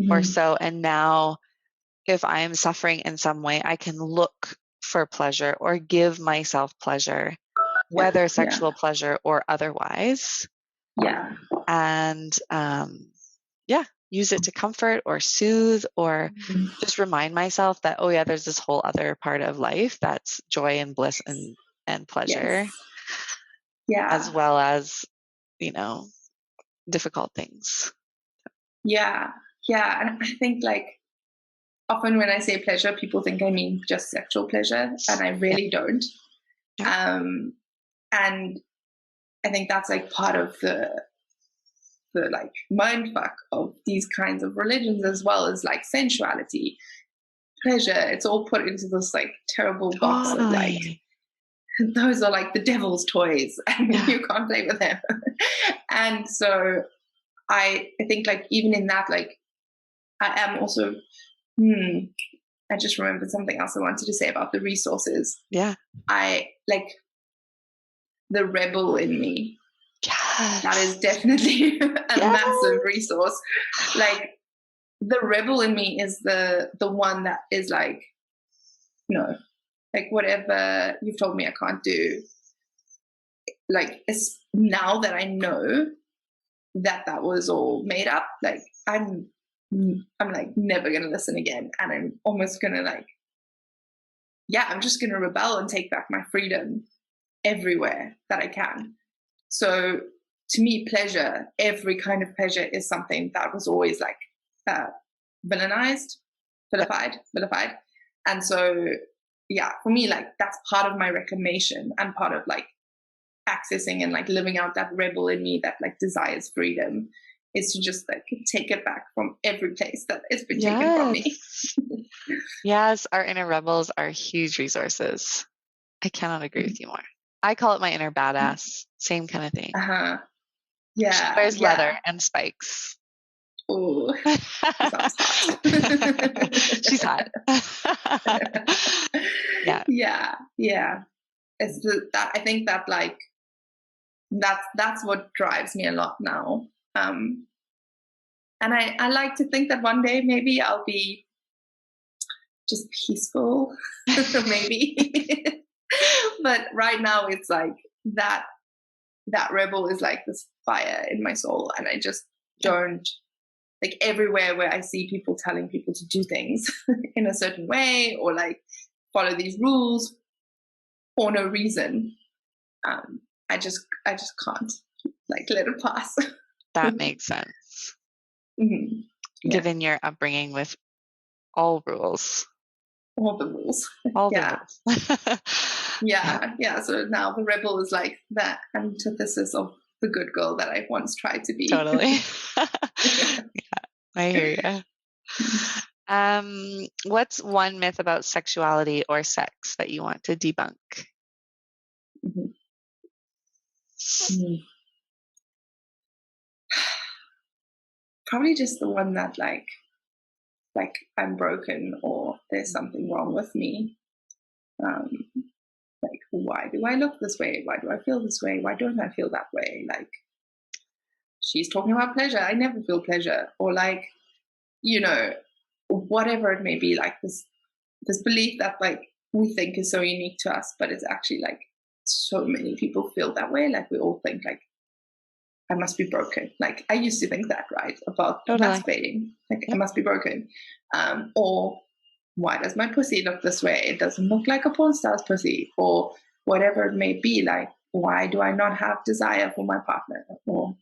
or so. And now if I am suffering in some way, I can look for pleasure or give myself pleasure, whether sexual pleasure or otherwise. And use it to comfort or soothe or just remind myself that, oh yeah, there's this whole other part of life that's joy and bliss and pleasure, as well as, difficult things. And I think, like, often when I say pleasure, people think I mean just sexual pleasure, and I really don't. And I think that's, like, part of the like mindfuck of these kinds of religions, as well as, like, sensuality, pleasure. It's all put into this, like, terrible box of, like, those are, like, the devil's toys and you can't play with them. And so I think, like, even in that, like, I am also I just remembered something else I wanted to say about the resources. I, like, the rebel in me. That is definitely a massive resource. Like, the rebel in me is the one that is like, no, like whatever you've told me I can't do, like it's now that I know that was all made up, like I'm like never gonna listen again, and I'm almost gonna like, yeah, I'm just gonna rebel and take back my freedom everywhere that I can. So to me, pleasure, every kind of pleasure, is something that was always like vilified. And so, yeah, for me, like that's part of my reclamation and part of like accessing and like living out that rebel in me that like desires freedom, is to just like take it back from every place that it's been taken from me. Yes, our inner rebels are huge resources. I cannot agree with you more. I call it my inner badass. Same kind of thing. Yeah. She wears leather and spikes. Oh, sounds hot. She's hot. Yeah. It's that I think that like that's what drives me a lot now. And I like to think that one day maybe I'll be just peaceful, maybe. But right now it's like that rebel is like this fire in my soul, and I just don't, like everywhere where I see people telling people to do things in a certain way or like follow these rules for no reason, I just can't like let it pass. That makes sense. Mm-hmm. Yeah. Given your upbringing with all rules. All the rules. All the rules. Yeah. So now the rebel is like the antithesis of the good girl that I once tried to be. Totally. I hear you. What's one myth about sexuality or sex that you want to debunk? Probably just the one that like I'm broken or there's something wrong with me. Like, why do I look this way? Why do I feel this way? Why don't I feel that way? Like, she's talking about pleasure. I never feel pleasure. Or like, you know, whatever it may be, like this belief that like we think is so unique to us, but it's actually like so many people feel that way. Like we all think like, I must be broken. Like I used to think that, right? About masturbating. Like I must be broken. Or why does my pussy look this way? It doesn't look like a porn star's pussy, or whatever it may be. Like, why do I not have desire for my partner, or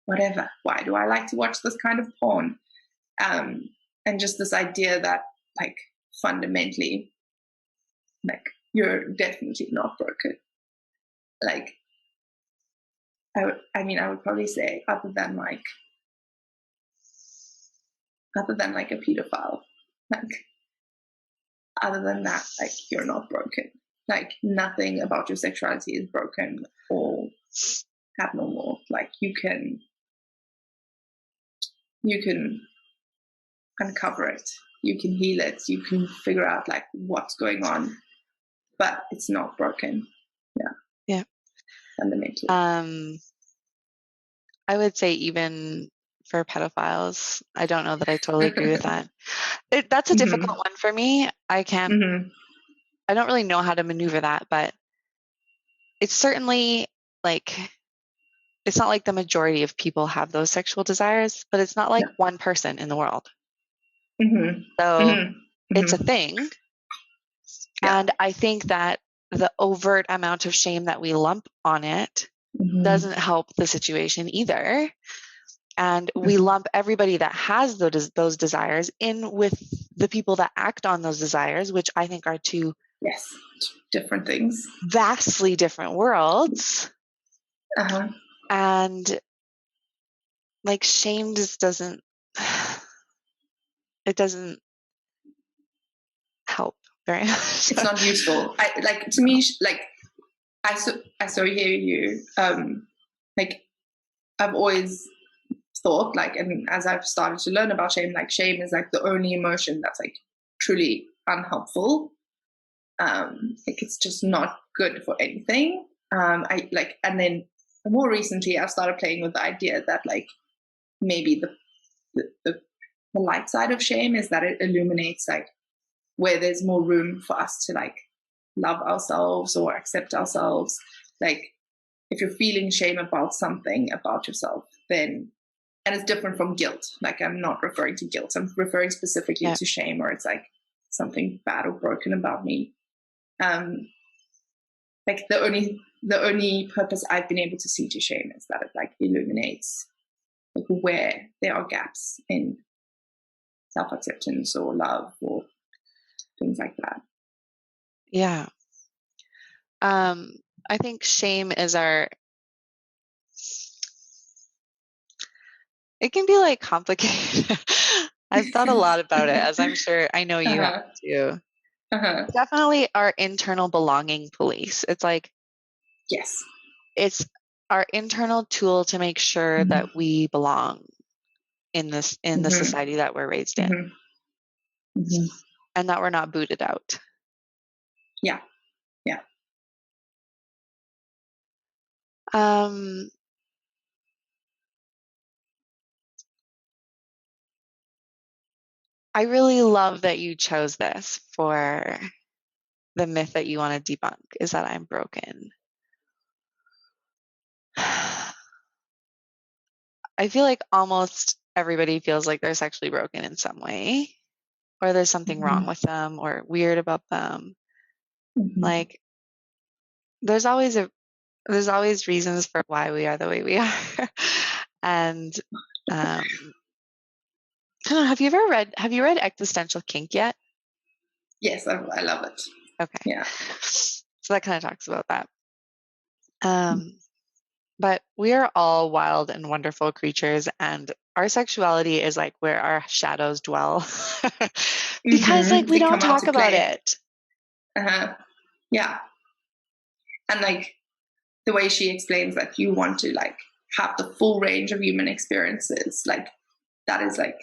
whatever? Why do I like to watch this kind of porn? And just this idea that, like, fundamentally, like, you're definitely not broken. Like, I would probably say, other than like a pedophile, like, other than that, like, you're not broken. Like, nothing about your sexuality is broken or abnormal. Like, you can uncover it, you can heal it, you can figure out like what's going on, but it's not broken. Yeah. Fundamentally. I would say even for pedophiles, I don't know that I totally agree with that. That's a difficult one for me. I can't, I don't really know how to maneuver that, but it's certainly like, it's not like the majority of people have those sexual desires, but it's not like one person in the world. So it's a thing. And I think that the overt amount of shame that we lump on it doesn't help the situation either. And we lump everybody that has those desires in with the people that act on those desires, which I think are two different things, vastly different worlds. And like shame just doesn't help very much. It's not useful. To me, like I so hear you. Like I've always thought, like, and as I've started to learn about shame, like shame is like the only emotion that's like truly unhelpful. Like it's just not good for anything. And then more recently I've started playing with the idea that like maybe the the light side of shame is that it illuminates like where there's more room for us to like love ourselves or accept ourselves. Like if you're feeling shame about something about yourself, then, and it's different from guilt. Like I'm not referring to guilt. I'm referring specifically to shame, where it's like something bad or broken about me. Like the only purpose I've been able to see to shame is that it like illuminates like where there are gaps in self-acceptance or love or things like that. Yeah. I think shame is it can be like complicated. I've thought a lot about it, as I'm sure I know you have too. Definitely our internal belonging police. It's like, yes, it's our internal tool to make sure that we belong in the society that we're raised in, and that we're not booted out. Yeah. I really love that you chose this for the myth that you want to debunk, is that I'm broken. I feel like almost everybody feels like they're sexually broken in some way, or there's something wrong with them or weird about them. Like there's always reasons for why we are the way we are. And I don't know, have you read Existential Kink yet? Yes, I love it. Okay. Yeah. So that kind of talks about that. But we are all wild and wonderful creatures, and our sexuality is like where our shadows dwell. Because like we don't talk about it. Yeah. And like the way she explains that you want to like have the full range of human experiences, like that is like,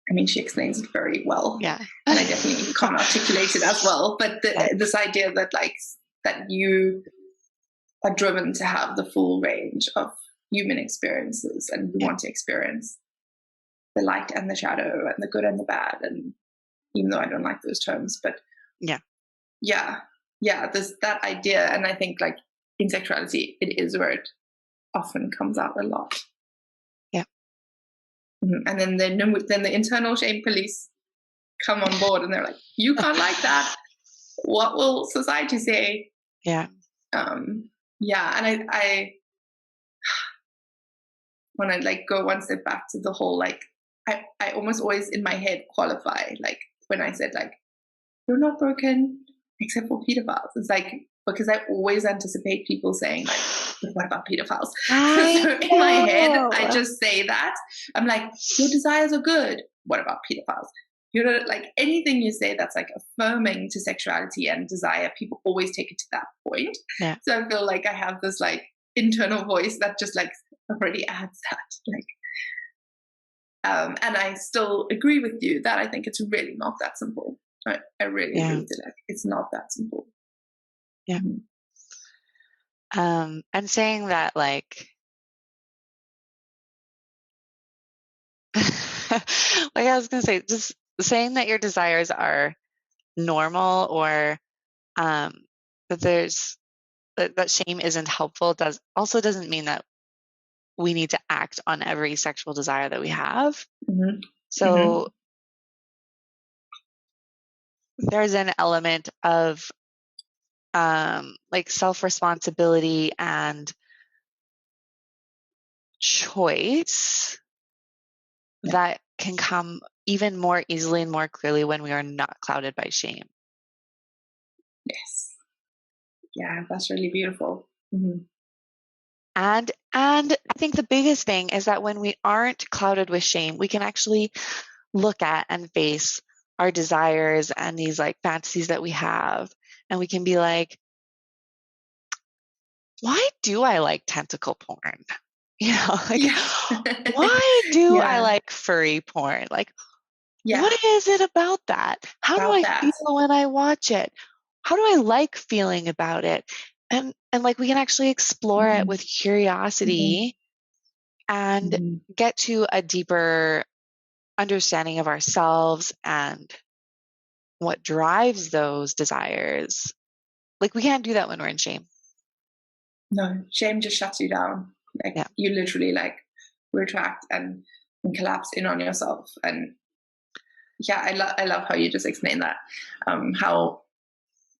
I mean, she explains it very well. Yeah. And I definitely can't articulate it as well. But this idea that like that you are driven to have the full range of human experiences, and you want to experience the light and the shadow and the good and the bad. And even though I don't like those terms, but there's that idea. And I think like in sexuality, it is where it often comes out a lot. And then the internal shame police come on board, and they're like, you can't like that. What will society say? Yeah. And I when I like go one step back to the whole, like, I almost always in my head qualify, like when I said like, you're not broken except for pedophiles. It's like, because I always anticipate people saying like, what about pedophiles? So in my head, I just say that. I'm like, your desires are good. What about pedophiles? You know, like anything you say that's like affirming to sexuality and desire, people always take it to that point. Yeah. So I feel like I have this like internal voice that just like already adds that. Like, and I still agree with you that I think it's really not that simple. I really agree with it. It's not that simple. Yeah. And saying that, like, like I was gonna say, just saying that your desires are normal, or that that shame isn't helpful doesn't mean that we need to act on every sexual desire that we have. So there's an element of like self-responsibility and choice that can come even more easily and more clearly when we are not clouded by shame. Yes. Yeah, that's really beautiful. And I think the biggest thing is that when we aren't clouded with shame, we can actually look at and face our desires and these like fantasies that we have, and we can be like, why do I like tentacle porn? You know, like, why do I like furry porn? Like, what is it about that? How do I feel when I watch it? How do I like feeling about it? And like we can actually explore it with curiosity and get to a deeper understanding of ourselves and what drives those desires. Like, we can't do that when we're in shame. No, shame just shuts you down. Like, you literally like retract and collapse in on yourself. And yeah, I love how you just explained that. How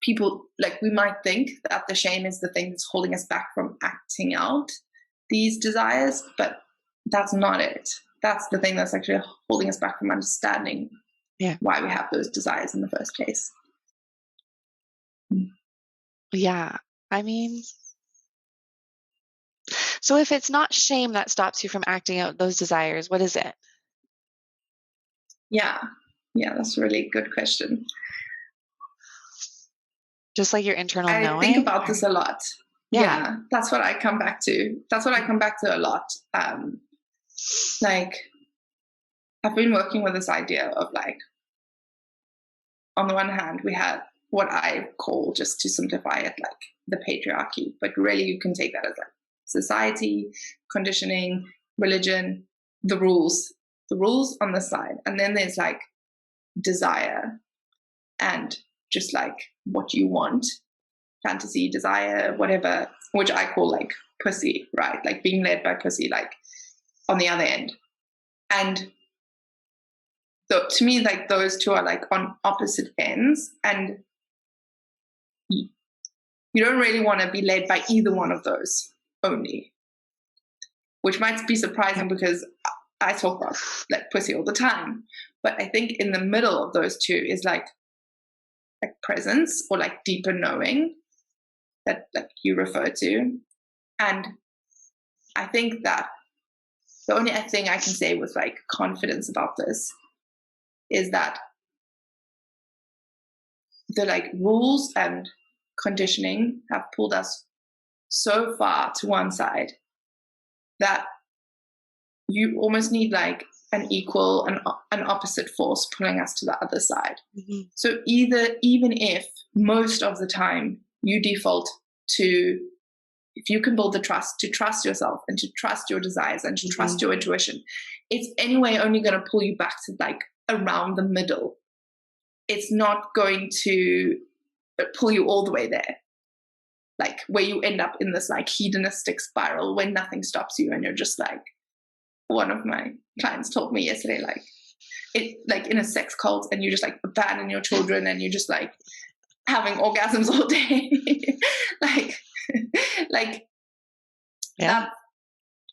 people, like, we might think that the shame is the thing that's holding us back from acting out these desires, but that's not it. That's the thing that's actually holding us back from understanding why we have those desires in the first place. Yeah. I mean, so if it's not shame that stops you from acting out those desires, what is it? Yeah, that's a really good question. Just like your internal knowing? I think about this a lot. Yeah, that's what I come back to. That's what I come back to a lot. Like, I've been working with this idea of, like, on the one hand, we have what I call, just to simplify it, like the patriarchy, but really you can take that as like society, conditioning, religion, the rules on the side. And then there's like desire and just like what you want, fantasy, desire, whatever, which I call like pussy, right? Like being led by pussy, like on the other end. And so to me, like those two are like on opposite ends, and you don't really want to be led by either one of those only, which might be surprising because I talk about like pussy all the time. But I think in the middle of those two is like presence or like deeper knowing that like you refer to. And I think that the only thing I can say with like confidence about this is that the like rules and conditioning have pulled us so far to one side that you almost need like an equal and an opposite force pulling us to the other side. So even if most of the time you default to, if you can build the trust, to trust yourself and to trust your desires and to trust your intuition, it's anyway only going to pull you back to like around the middle. It's not going to pull you all the way there, like where you end up in this like hedonistic spiral where nothing stops you and you're just like, one of my clients told me yesterday, like it, like in a sex cult, and you just like abandon your children and you're just like having orgasms all day. like that,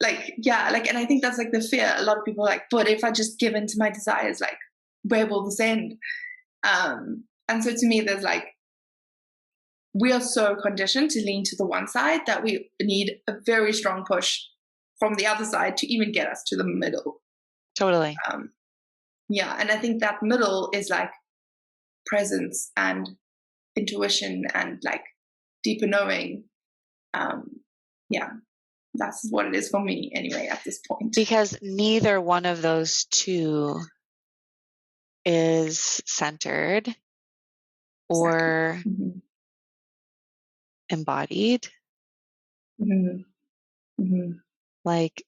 like, yeah, like, and I think that's like the fear. A lot of people are like, but if I just give in to my desires, like, where will this end? And so to me, there's like, we are so conditioned to lean to the one side that we need a very strong push from the other side to even get us to the middle. Totally. Yeah. And I think that middle is like presence and intuition and like deeper knowing. Yeah. That's what it is for me anyway at this point. Because neither one of those two is centered or embodied. Like,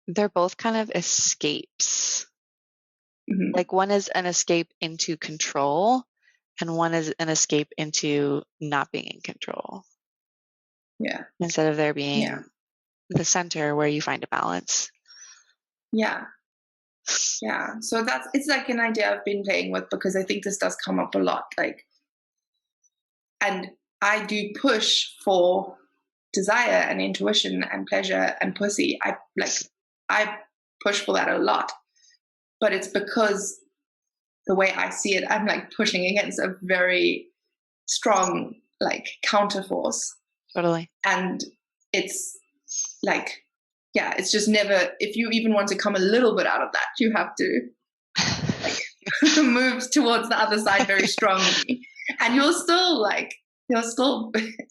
they're both kind of escapes. Like, one is an escape into control and one is an escape into not being in control. Yeah. Instead of there being the center where you find a balance. Yeah. Yeah. So it's like an idea I've been playing with, because I think this does come up a lot. Like, and I do push for desire and intuition and pleasure and pussy. I push for that a lot, but it's because the way I see it, I'm like pushing against a very strong like counter force. Totally. And it's like, yeah, it's just never, if you even want to come a little bit out of that, you have to like move towards the other side very strongly. And you're still,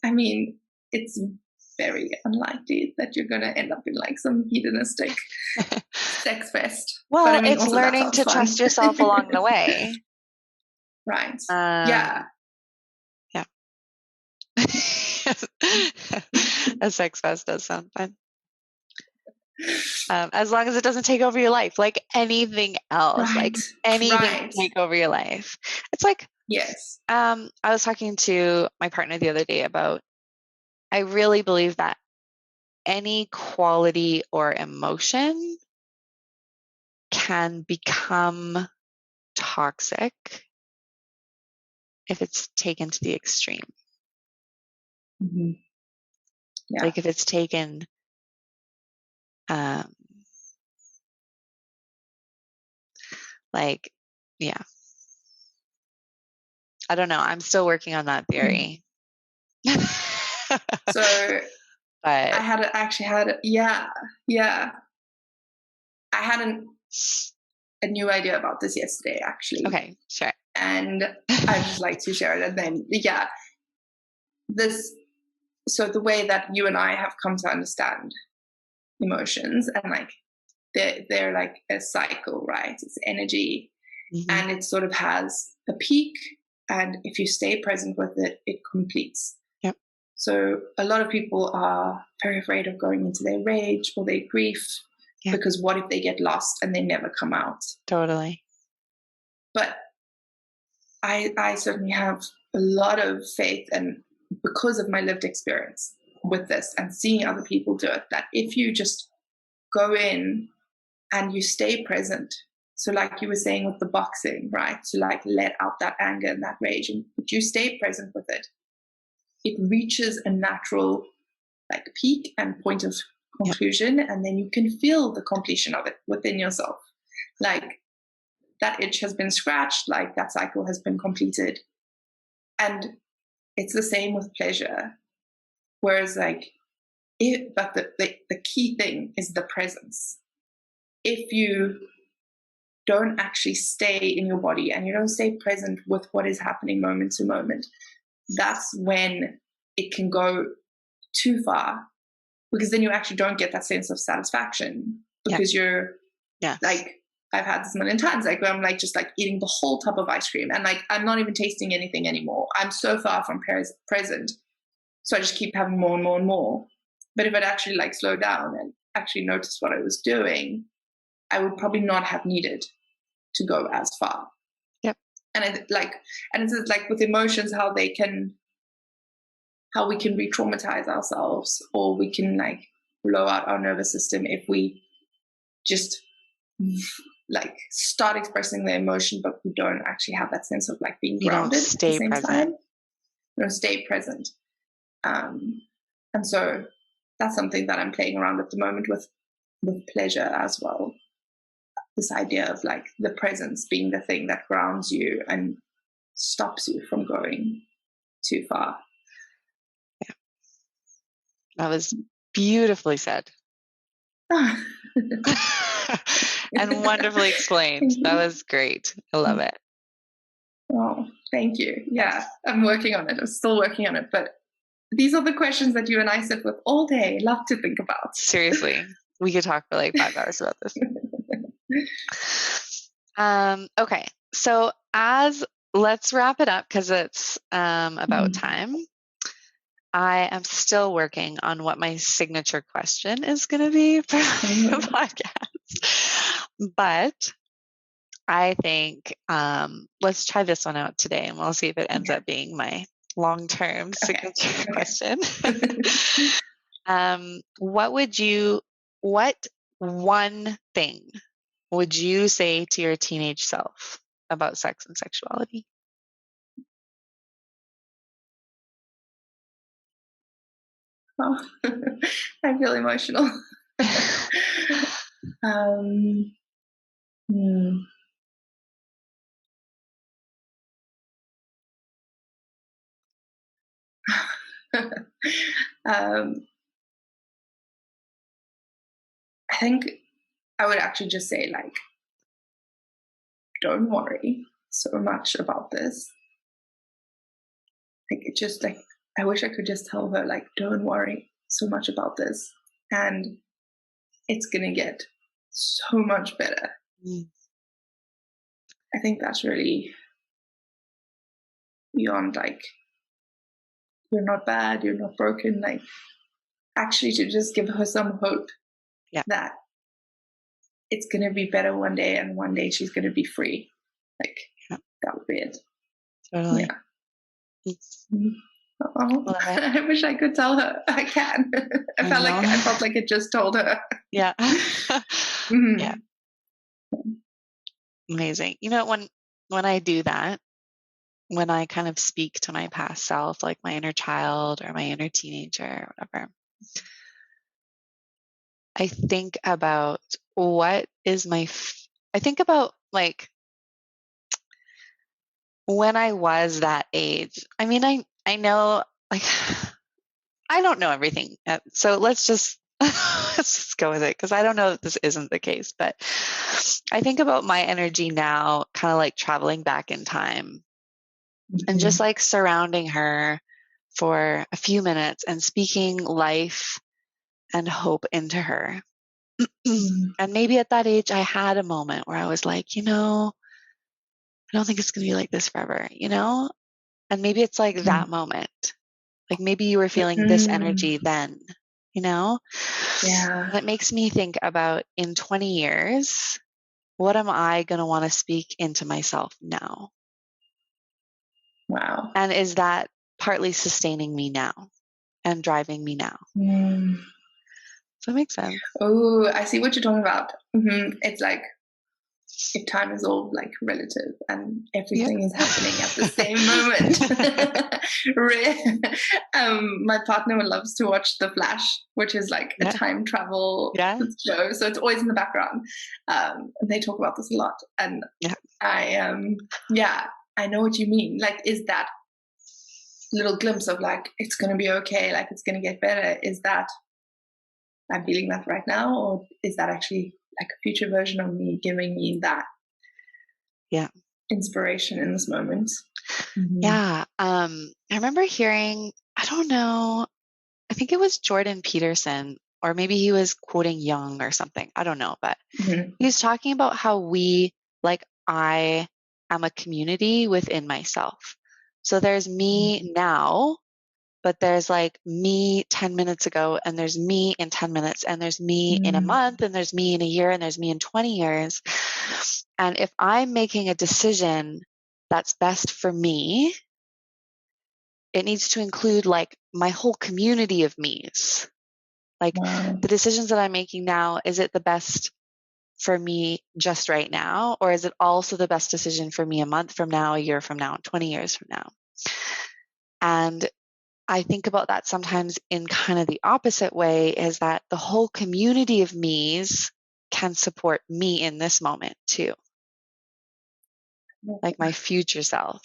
I mean, it's very unlikely that you're going to end up in like some hedonistic sex fest. Well, but I mean, it's also learning to trust yourself along the way. Right. Yeah. Yeah. A sex fest does sound fun. As long as it doesn't take over your life, like anything else, like anything can take over your life. It's like, yes. I was talking to my partner the other day about, I really believe that any quality or emotion can become toxic if it's taken to the extreme. Mm-hmm. Yeah. Like if it's taken, like, yeah. I don't know. I'm still working on that theory. So but I had a new idea about this yesterday, actually. Okay, sure. And I'd just like to share it. And then, so the way that you and I have come to understand emotions, and like they're like a cycle, right? It's energy, and it sort of has a peak, and if you stay present with it, it completes. Yep. So a lot of people are very afraid of going into their rage or their grief, because what if they get lost and they never come out? Totally. But I certainly have a lot of faith, and because of my lived experience with this and seeing other people do it, that if you just go in and you stay present, so like you were saying with the boxing, right? To like let out that anger and that rage, and if you stay present with it, it reaches a natural like peak and point of conclusion, and then you can feel the completion of it within yourself. Like that itch has been scratched, like that cycle has been completed. And it's the same with pleasure. Whereas like, but the key thing is the presence. If you don't actually stay in your body and you don't stay present with what is happening moment to moment, that's when it can go too far, because then you actually don't get that sense of satisfaction, because you're like, I've had this a million times, like where I'm like just like eating the whole tub of ice cream and like I'm not even tasting anything anymore. I'm so far from present. So I just keep having more and more and more. But if I'd actually like slow down and actually notice what I was doing, I would probably not have needed to go as far. Yep. And it's like with emotions, how we can re-traumatize ourselves, or we can like blow out our nervous system if we just like start expressing the emotion, but we don't actually have that sense of like being grounded at the same time. We don't stay present. And so that's something that I'm playing around at the moment with pleasure as well. This idea of like the presence being the thing that grounds you and stops you from going too far. Yeah. That was beautifully said. And wonderfully explained. That was great. I love it. Oh, thank you. Yeah, I'm working on it. I'm still working on it. But these are the questions that you and I sit with all day. Love to think about. Seriously. We could talk for like 5 hours about this. Okay. So let's wrap it up, because it's about time. I am still working on what my signature question is going to be for the podcast. But I think let's try this one out today, and we'll see if it ends up being my long-term signature question. What one thing would you say to your teenage self about sex and sexuality? Oh, I feel emotional. I think I would actually just say, like, don't worry so much about this. Like, it just, like, I wish I could just tell her, like, don't worry so much about this. And it's going to get so much better. I think that's really beyond, like, you're not bad, you're not broken. Like, actually to just give her some hope Yeah. that it's going to be better one day, and one day she's going to be free. Like, that would be it. Totally. Yeah. Oh, I wish I could tell her. I can. I felt like I just told her. Yeah. Mm-hmm. Yeah. Amazing. You know, when I do that, when I kind of speak to my past self, like my inner child or my inner teenager or whatever, I think about what is I think about like when I was that age. I mean, I know, like, I don't know everything. So let's just go with it, because I don't know that this isn't the case. But I think about my energy now, kind of like traveling back in time and just like surrounding her for a few minutes and speaking life and hope into her. And maybe at that age, I had a moment where I was like, I don't think it's going to be like this forever, And maybe it's like that moment. Like maybe you were feeling this energy then, Yeah. And it makes me think about, in 20 years, what am I going to want to speak into myself now? Wow. And is that partly sustaining me now and driving me now? Does that make sense? Oh, I see what you're talking about. It's like, if time is all like relative and everything is happening at the same moment. My partner loves to watch The Flash, which is like a time travel show. So it's always in the background. And they talk about this a lot. And I know what you mean. Like, is that little glimpse of like, it's going to be okay, like it's going to get better, is that I'm feeling that right now, or is that actually like a future version of me giving me that inspiration in this moment? I remember hearing, I don't know, I think it was Jordan Peterson, or maybe he was quoting Jung or something, I don't know, but he was talking about how I am a community within myself. So there's me now, but there's like me 10 minutes ago, and there's me in 10 minutes, and there's me in a month, and there's me in a year, and there's me in 20 years. And if I'm making a decision that's best for me, it needs to include like my whole community of me's. Like the decisions that I'm making now, is it the best for me just right now? Or is it also the best decision for me a month from now, a year from now, 20 years from now? And I think about that sometimes in kind of the opposite way, is that the whole community of me's can support me in this moment too. Like my future self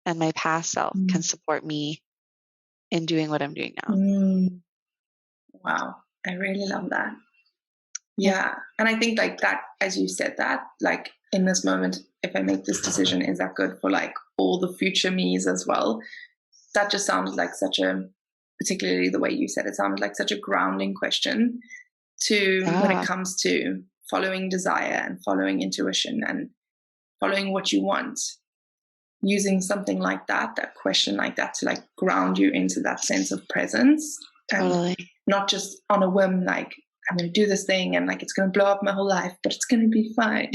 and my past self can support me in doing what I'm doing now. Wow. I really love that. Yeah. And I think like that, as you said that, like in this moment, if I make this decision, is that good for like all the future me's as well? That just sounds like particularly the way you said it, sounded like such a grounding question when it comes to following desire and following intuition and following what you want. Using something like that question like that, to like ground you into that sense of presence. And not just on a whim, like I'm going to do this thing and like it's going to blow up my whole life, but it's going to be fine.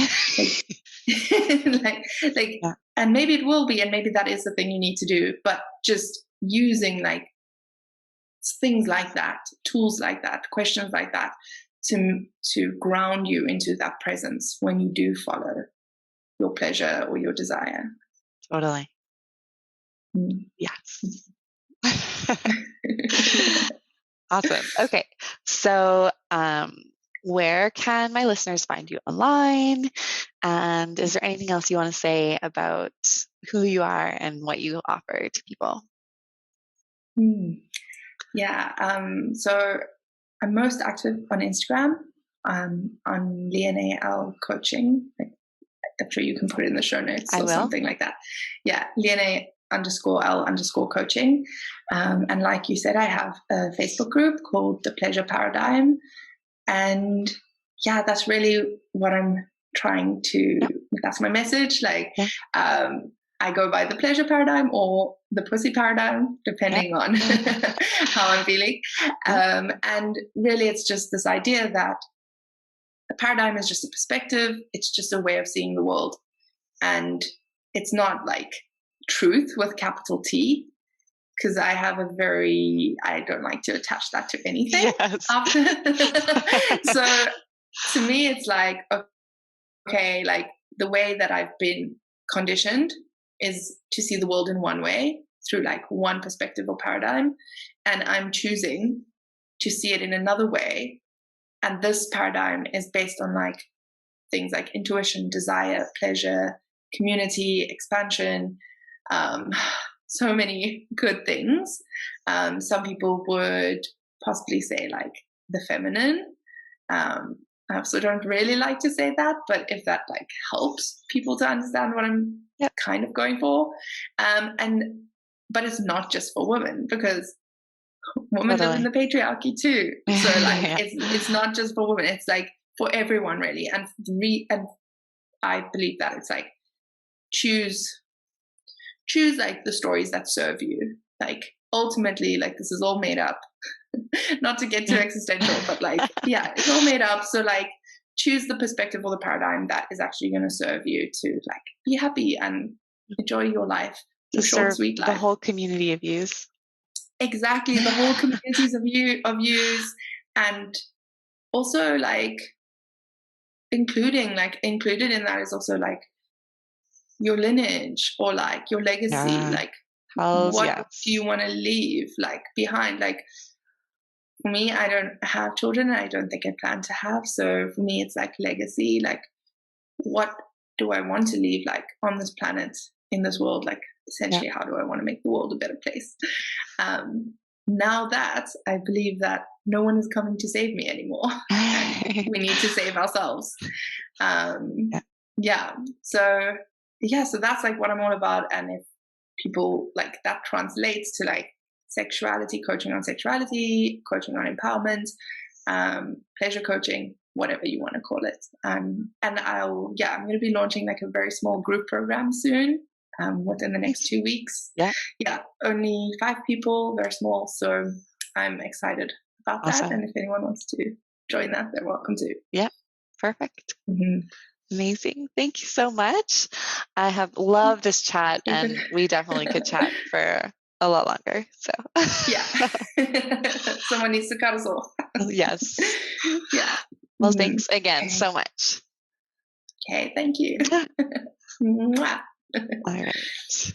And maybe it will be, and maybe that is the thing you need to do. But just using like things like that, tools like that, questions like that, to ground you into that presence when you do follow your pleasure or your desire. Totally. Yes. Awesome. Okay. So, where can my listeners find you online? And is there anything else you want to say about who you are and what you offer to people? So I'm most active on Instagram, on Liane Elle Coaching. I'm sure you can put it in the show notes or something like that. Yeah, Liane_Elle_coaching. And like you said, I have a Facebook group called The Pleasure Paradigm. And yeah, that's really what I'm trying to, that's my message. Like, I go by the pleasure paradigm or the pussy paradigm, depending on how I'm feeling. And really it's just this idea that a paradigm is just a perspective. It's just a way of seeing the world. And it's not like truth with capital T, because I don't like to attach that to anything. Yes. So to me, it's like, okay, like the way that I've been conditioned is to see the world in one way through like one perspective or paradigm. And I'm choosing to see it in another way. And this paradigm is based on like things like intuition, desire, pleasure, community, expansion, so many good things. Some people would possibly say like the feminine. I also don't really like to say that, but if that like helps people to understand what I'm kind of going for. But it's not just for women, because women live in the patriarchy too. So like it's not just for women, it's like for everyone really. And I believe that it's like choose like the stories that serve you. Like ultimately, like this is all made up. Not to get too existential, but like, yeah, it's all made up. So like choose the perspective or the paradigm that is actually going to serve you to like be happy and enjoy your life, your short, sweet life. The whole community of yous. Exactly, the whole communities of yous, and also like included in that is also like your lineage or like your legacy, like what do you want to leave like behind? Like for me, I don't have children, and I don't think I plan to have. So for me, it's like legacy. Like, what do I want to leave like on this planet, in this world? Like, essentially, how do I want to make the world a better place? Now that I believe that no one is coming to save me anymore, and we need to save ourselves. So that's like what I'm all about. And if people like that translates to like sexuality, coaching on sexuality, coaching on empowerment, pleasure coaching, whatever you want to call it. And I'm going to be launching like a very small group program soon, within the next 2 weeks. Only 5 people, very small. So I'm excited about that. And if anyone wants to join that, they're welcome to. Yeah, perfect. Amazing. Thank you so much. I have loved this chat, and we definitely could chat for a lot longer. So someone needs to cut us off. Yes. Well, thanks again so much. Okay, thank you. All right.